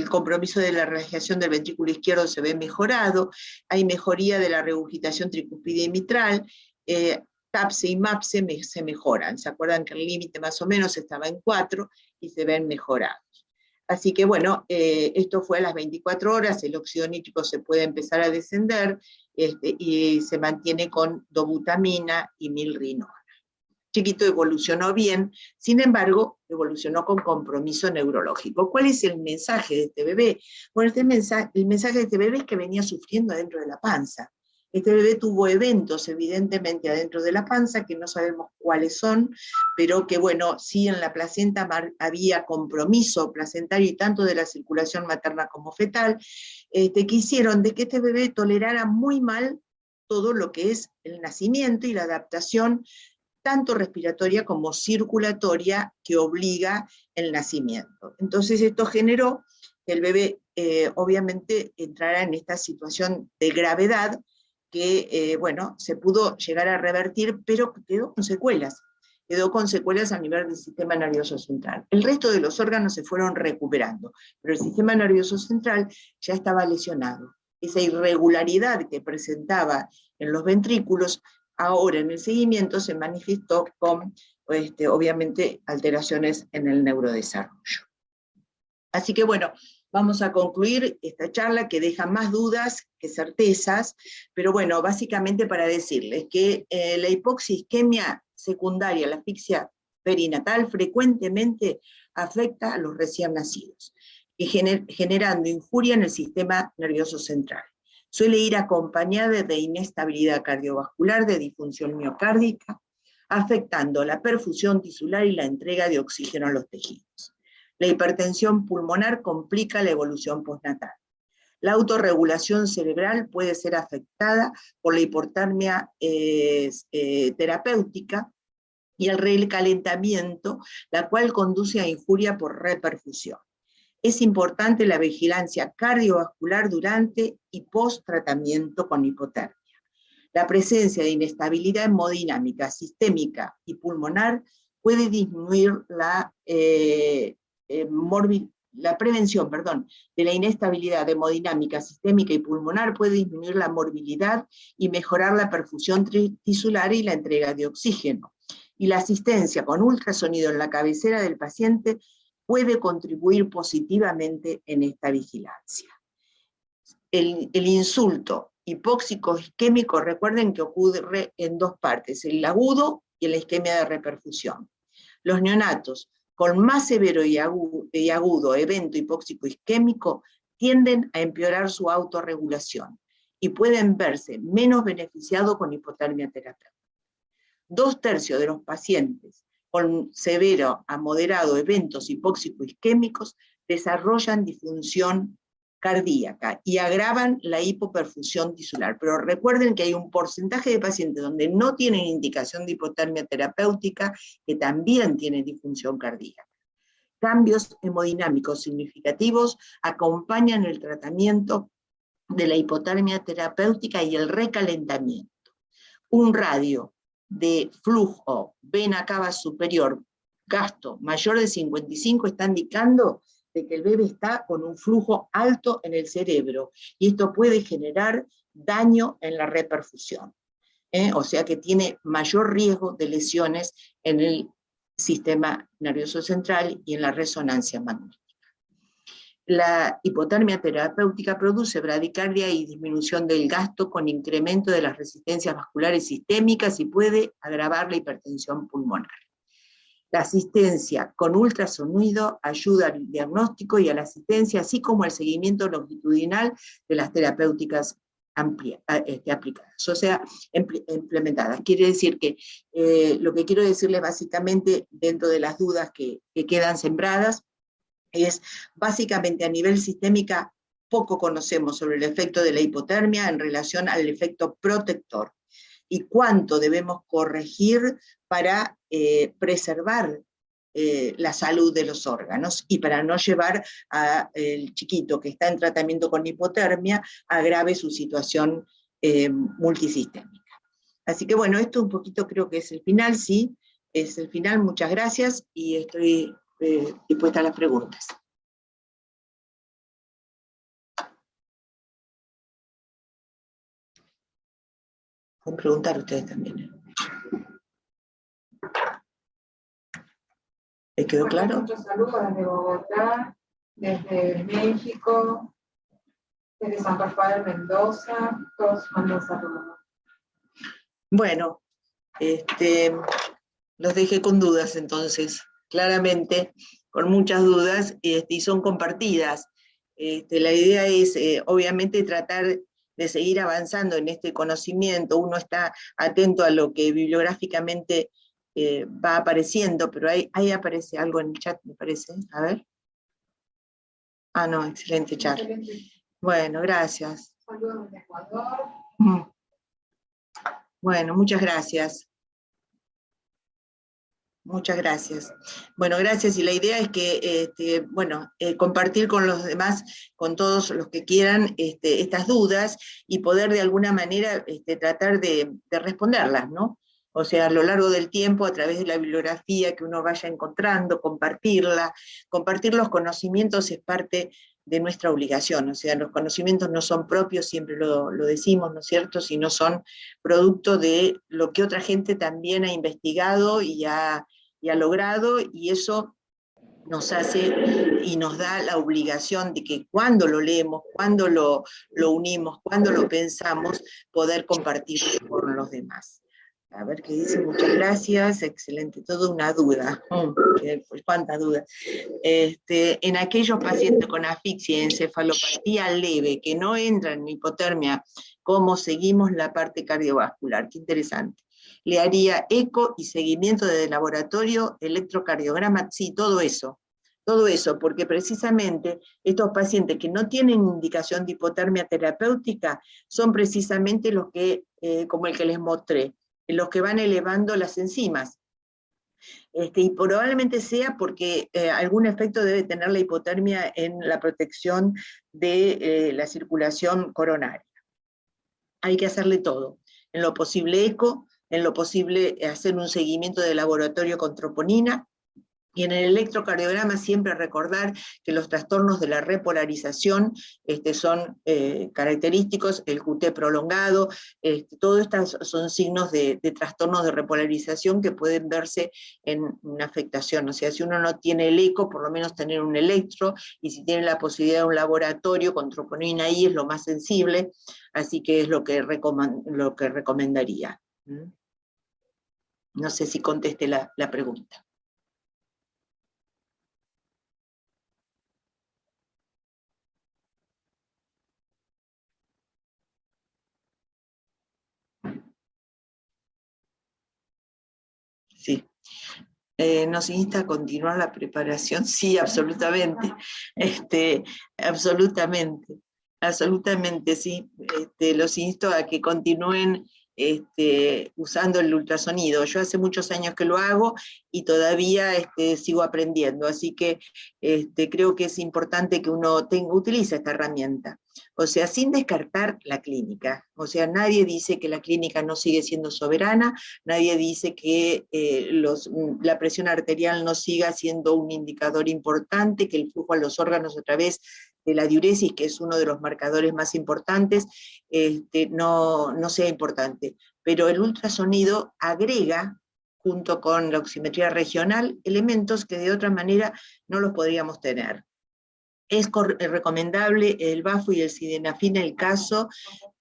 compromiso de la radiación del ventrículo izquierdo se ve mejorado, hay mejoría de la regurgitación tricúspide y mitral, TAPSE y MAPSE se mejoran. ¿Se acuerdan que el límite más o menos estaba en 4 y se ven mejorados? Así que bueno, esto fue a las 24 horas, el óxido nítrico se puede empezar a descender y se mantiene con dobutamina y milrinona. Chiquito evolucionó bien, sin embargo, evolucionó con compromiso neurológico. ¿Cuál es el mensaje de este bebé? Bueno, el mensaje de este bebé es que venía sufriendo adentro de la panza. Este bebé tuvo eventos, evidentemente, adentro de la panza, que no sabemos cuáles son, pero que, bueno, sí en la placenta había compromiso placentario y tanto de la circulación materna como fetal, que hicieron de que este bebé tolerara muy mal todo lo que es el nacimiento y la adaptación tanto respiratoria como circulatoria que obliga el nacimiento. Entonces esto generó que el bebé obviamente entrara en esta situación de gravedad que, bueno, se pudo llegar a revertir, pero quedó con secuelas a nivel del sistema nervioso central. El resto de los órganos se fueron recuperando, pero el sistema nervioso central ya estaba lesionado. Esa irregularidad que presentaba en los ventrículos ahora en el seguimiento se manifestó con, obviamente, alteraciones en el neurodesarrollo. Así que bueno, vamos a concluir esta charla que deja más dudas que certezas, pero bueno, básicamente para decirles que la hipoxisquemia secundaria, la asfixia perinatal, frecuentemente afecta a los recién nacidos, generando injuria en el sistema nervioso central. Suele ir acompañada de inestabilidad cardiovascular, de disfunción miocárdica, afectando la perfusión tisular y la entrega de oxígeno a los tejidos. La hipertensión pulmonar complica la evolución postnatal. La autorregulación cerebral puede ser afectada por la hipotermia terapéutica y el recalentamiento, la cual conduce a injuria por reperfusión. Es importante la vigilancia cardiovascular durante y post-tratamiento con hipotermia. La presencia de inestabilidad hemodinámica, sistémica y pulmonar puede disminuir la prevención de la inestabilidad hemodinámica, sistémica y pulmonar puede disminuir la morbilidad y mejorar la perfusión tisular y la entrega de oxígeno. Y la asistencia con ultrasonido en la cabecera del paciente puede contribuir positivamente en esta vigilancia. El insulto hipóxico isquémico, recuerden que ocurre en dos partes, el agudo y la isquemia de reperfusión. Los neonatos con más severo y agudo evento hipóxico isquémico tienden a empeorar su autorregulación y pueden verse menos beneficiados con hipotermia terapéutica. 2/3 de los pacientes con severo a moderado eventos hipóxico-isquémicos desarrollan disfunción cardíaca y agravan la hipoperfusión tisular. Pero recuerden que hay un porcentaje de pacientes donde no tienen indicación de hipotermia terapéutica que también tienen disfunción cardíaca. Cambios hemodinámicos significativos acompañan el tratamiento de la hipotermia terapéutica y el recalentamiento. Un radio de flujo vena cava superior, gasto mayor de 55 está indicando de que el bebé está con un flujo alto en el cerebro, y esto puede generar daño en la reperfusión. O sea que tiene mayor riesgo de lesiones en el sistema nervioso central y en la resonancia magnética. La hipotermia terapéutica produce bradicardia y disminución del gasto con incremento de las resistencias vasculares sistémicas y puede agravar la hipertensión pulmonar. La asistencia con ultrasonido ayuda al diagnóstico y a la asistencia, así como al seguimiento longitudinal de las terapéuticas aplicadas, o sea, implementadas. Quiere decir que lo que quiero decirles básicamente, dentro de las dudas que quedan sembradas, es básicamente a nivel sistémica poco conocemos sobre el efecto de la hipotermia en relación al efecto protector y cuánto debemos corregir para preservar la salud de los órganos y para no llevar al chiquito que está en tratamiento con hipotermia a agrave su situación multisistémica. Así que bueno, esto un poquito creo que es el final, sí, es el final. Muchas gracias y estoy dispuesta a las preguntas. Pueden preguntar ustedes también. ¿Les quedó claro? Muchos saludos desde Bogotá, desde México, desde San Rafael, Mendoza, todos mandan saludos. Bueno, los dejé con dudas entonces, claramente, con muchas dudas, y son compartidas. La idea es, obviamente, tratar de seguir avanzando en este conocimiento. Uno está atento a lo que bibliográficamente va apareciendo, pero ahí aparece algo en el chat, me parece. A ver. Ah, no, excelente chat. Excelente. Bueno, gracias. Saludos desde Ecuador. Bueno, muchas gracias. Muchas gracias. Bueno, gracias, y la idea es que, compartir con los demás, con todos los que quieran, estas dudas, y poder de alguna manera tratar de responderlas, ¿no? O sea, a lo largo del tiempo, a través de la bibliografía que uno vaya encontrando, compartirla. Compartir los conocimientos es parte de nuestra obligación, o sea, los conocimientos no son propios, siempre lo decimos, ¿no es cierto?, sino son producto de lo que otra gente también ha investigado y ha logrado, y eso nos hace y nos da la obligación de que cuando lo leemos, cuando lo unimos, cuando lo pensamos, poder compartirlo con los demás. A ver qué dice, muchas gracias, excelente, toda una duda, pues cuántas dudas. En aquellos pacientes con asfixia y encefalopatía leve que no entran en hipotermia, ¿cómo seguimos la parte cardiovascular? Qué interesante. Le haría eco y seguimiento de laboratorio, electrocardiograma, sí, todo eso, porque precisamente estos pacientes que no tienen indicación de hipotermia terapéutica son precisamente los que, como el que les mostré, los que van elevando las enzimas. Y probablemente sea porque algún efecto debe tener la hipotermia en la protección de la circulación coronaria. Hay que hacerle todo, en lo posible eco, en lo posible hacer un seguimiento de laboratorio con troponina, y en el electrocardiograma siempre recordar que los trastornos de la repolarización son característicos, el QT prolongado, todos estos son signos de trastornos de repolarización que pueden verse en una afectación. O sea, si uno no tiene el eco, por lo menos tener un electro, y si tiene la posibilidad de un laboratorio con troponina ahí es lo más sensible, así que es lo que recomendaría. No sé si contesté la pregunta. Sí. Nos insta a continuar la preparación, sí, absolutamente, absolutamente, absolutamente, sí, los insto a que continúen usando el ultrasonido. Yo hace muchos años que lo hago y todavía sigo aprendiendo, así que creo que es importante que uno utilice esta herramienta. O sea, sin descartar la clínica. O sea, nadie dice que la clínica no sigue siendo soberana, nadie dice que la presión arterial no siga siendo un indicador importante, que el flujo a los órganos a través de la diuresis, que es uno de los marcadores más importantes, no sea importante. Pero el ultrasonido agrega, junto con la oximetría regional, elementos que de otra manera no los podríamos tener. Es recomendable el BAFO y el sildenafil en el caso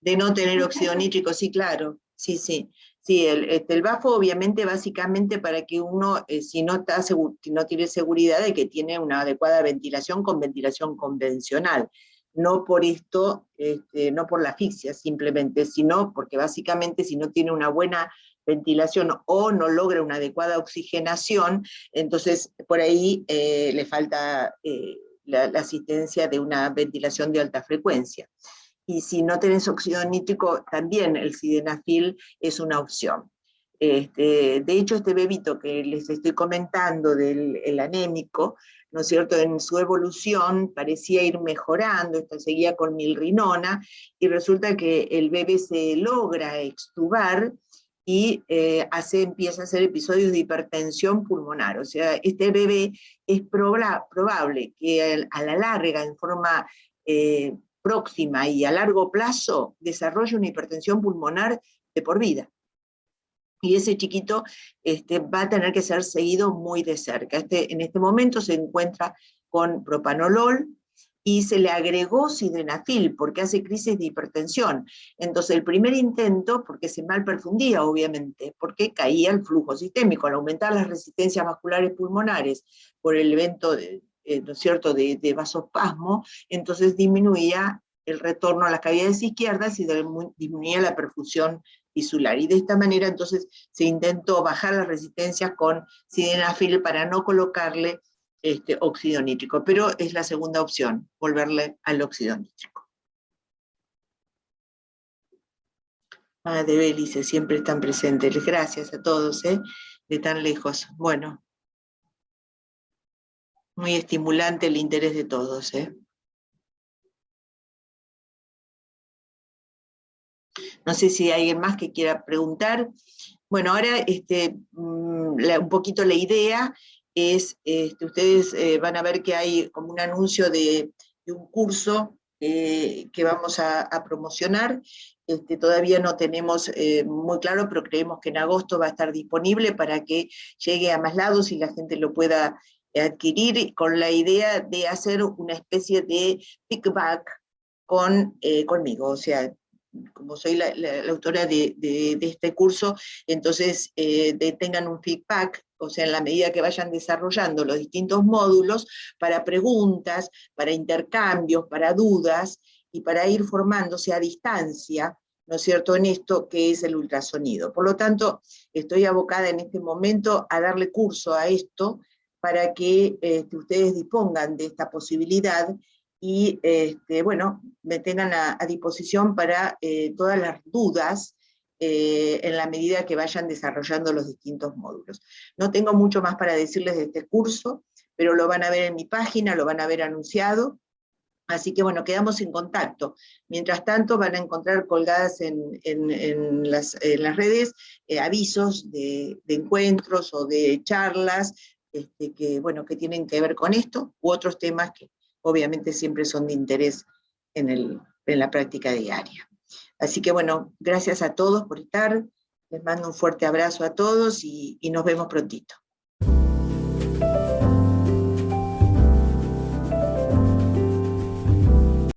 de no tener óxido nítrico, sí, claro, sí, sí. Sí, el BAFO obviamente básicamente para que uno, si no tiene seguridad de que tiene una adecuada ventilación con ventilación convencional. No por esto, no por la asfixia simplemente, sino porque básicamente si no tiene una buena ventilación o no logra una adecuada oxigenación, entonces por ahí le falta la asistencia de una ventilación de alta frecuencia. Y si no tenés óxido nítrico, también el sildenafil es una opción. De hecho, este bebito que les estoy comentando del anémico, ¿no es cierto?, en su evolución parecía ir mejorando, seguía con milrinona, y resulta que el bebé se logra extubar y empieza a hacer episodios de hipertensión pulmonar. O sea, este bebé es probable que a la larga, en forma próxima y a largo plazo, desarrolle una hipertensión pulmonar de por vida. Y ese chiquito va a tener que ser seguido muy de cerca. En este momento se encuentra con propanolol y se le agregó sildenafil porque hace crisis de hipertensión. Entonces el primer intento, porque se malperfundía obviamente, porque caía el flujo sistémico, al aumentar las resistencias vasculares pulmonares por el evento ¿no es cierto?, de vasospasmo, entonces disminuía el retorno a las cavidades izquierdas y disminuía la perfusión tisular. Y de esta manera entonces se intentó bajar las resistencias con sildenafil para no colocarle óxido nítrico, pero es la segunda opción, volverle al óxido nítrico. De Bélice, siempre están presentes. Gracias a todos, de tan lejos. Bueno, muy estimulante el interés de todos, No sé si hay alguien más que quiera preguntar. Bueno, ahora un poquito la idea es, ustedes van a ver que hay como un anuncio de un curso que vamos a promocionar. Todavía no tenemos muy claro, pero creemos que en agosto va a estar disponible para que llegue a más lados y la gente lo pueda adquirir, con la idea de hacer una especie de feedback conmigo. O sea, como soy la autora de este curso, entonces tengan un feedback, o sea, en la medida que vayan desarrollando los distintos módulos, para preguntas, para intercambios, para dudas, y para ir formándose a distancia, ¿no es cierto?, en esto que es el ultrasonido. Por lo tanto, estoy abocada en este momento a darle curso a esto, para que ustedes dispongan de esta posibilidad, y bueno, me tengan a disposición para todas las dudas en la medida que vayan desarrollando los distintos módulos. No tengo mucho más para decirles de este curso, pero lo van a ver en mi página, lo van a ver anunciado, así que bueno, quedamos en contacto. Mientras tanto van a encontrar colgadas en las redes avisos de encuentros o de charlas que, bueno, que tienen que ver con esto, u otros temas que obviamente siempre son de interés en la práctica diaria. Así que bueno, gracias a todos por estar, les mando un fuerte abrazo a todos y nos vemos prontito.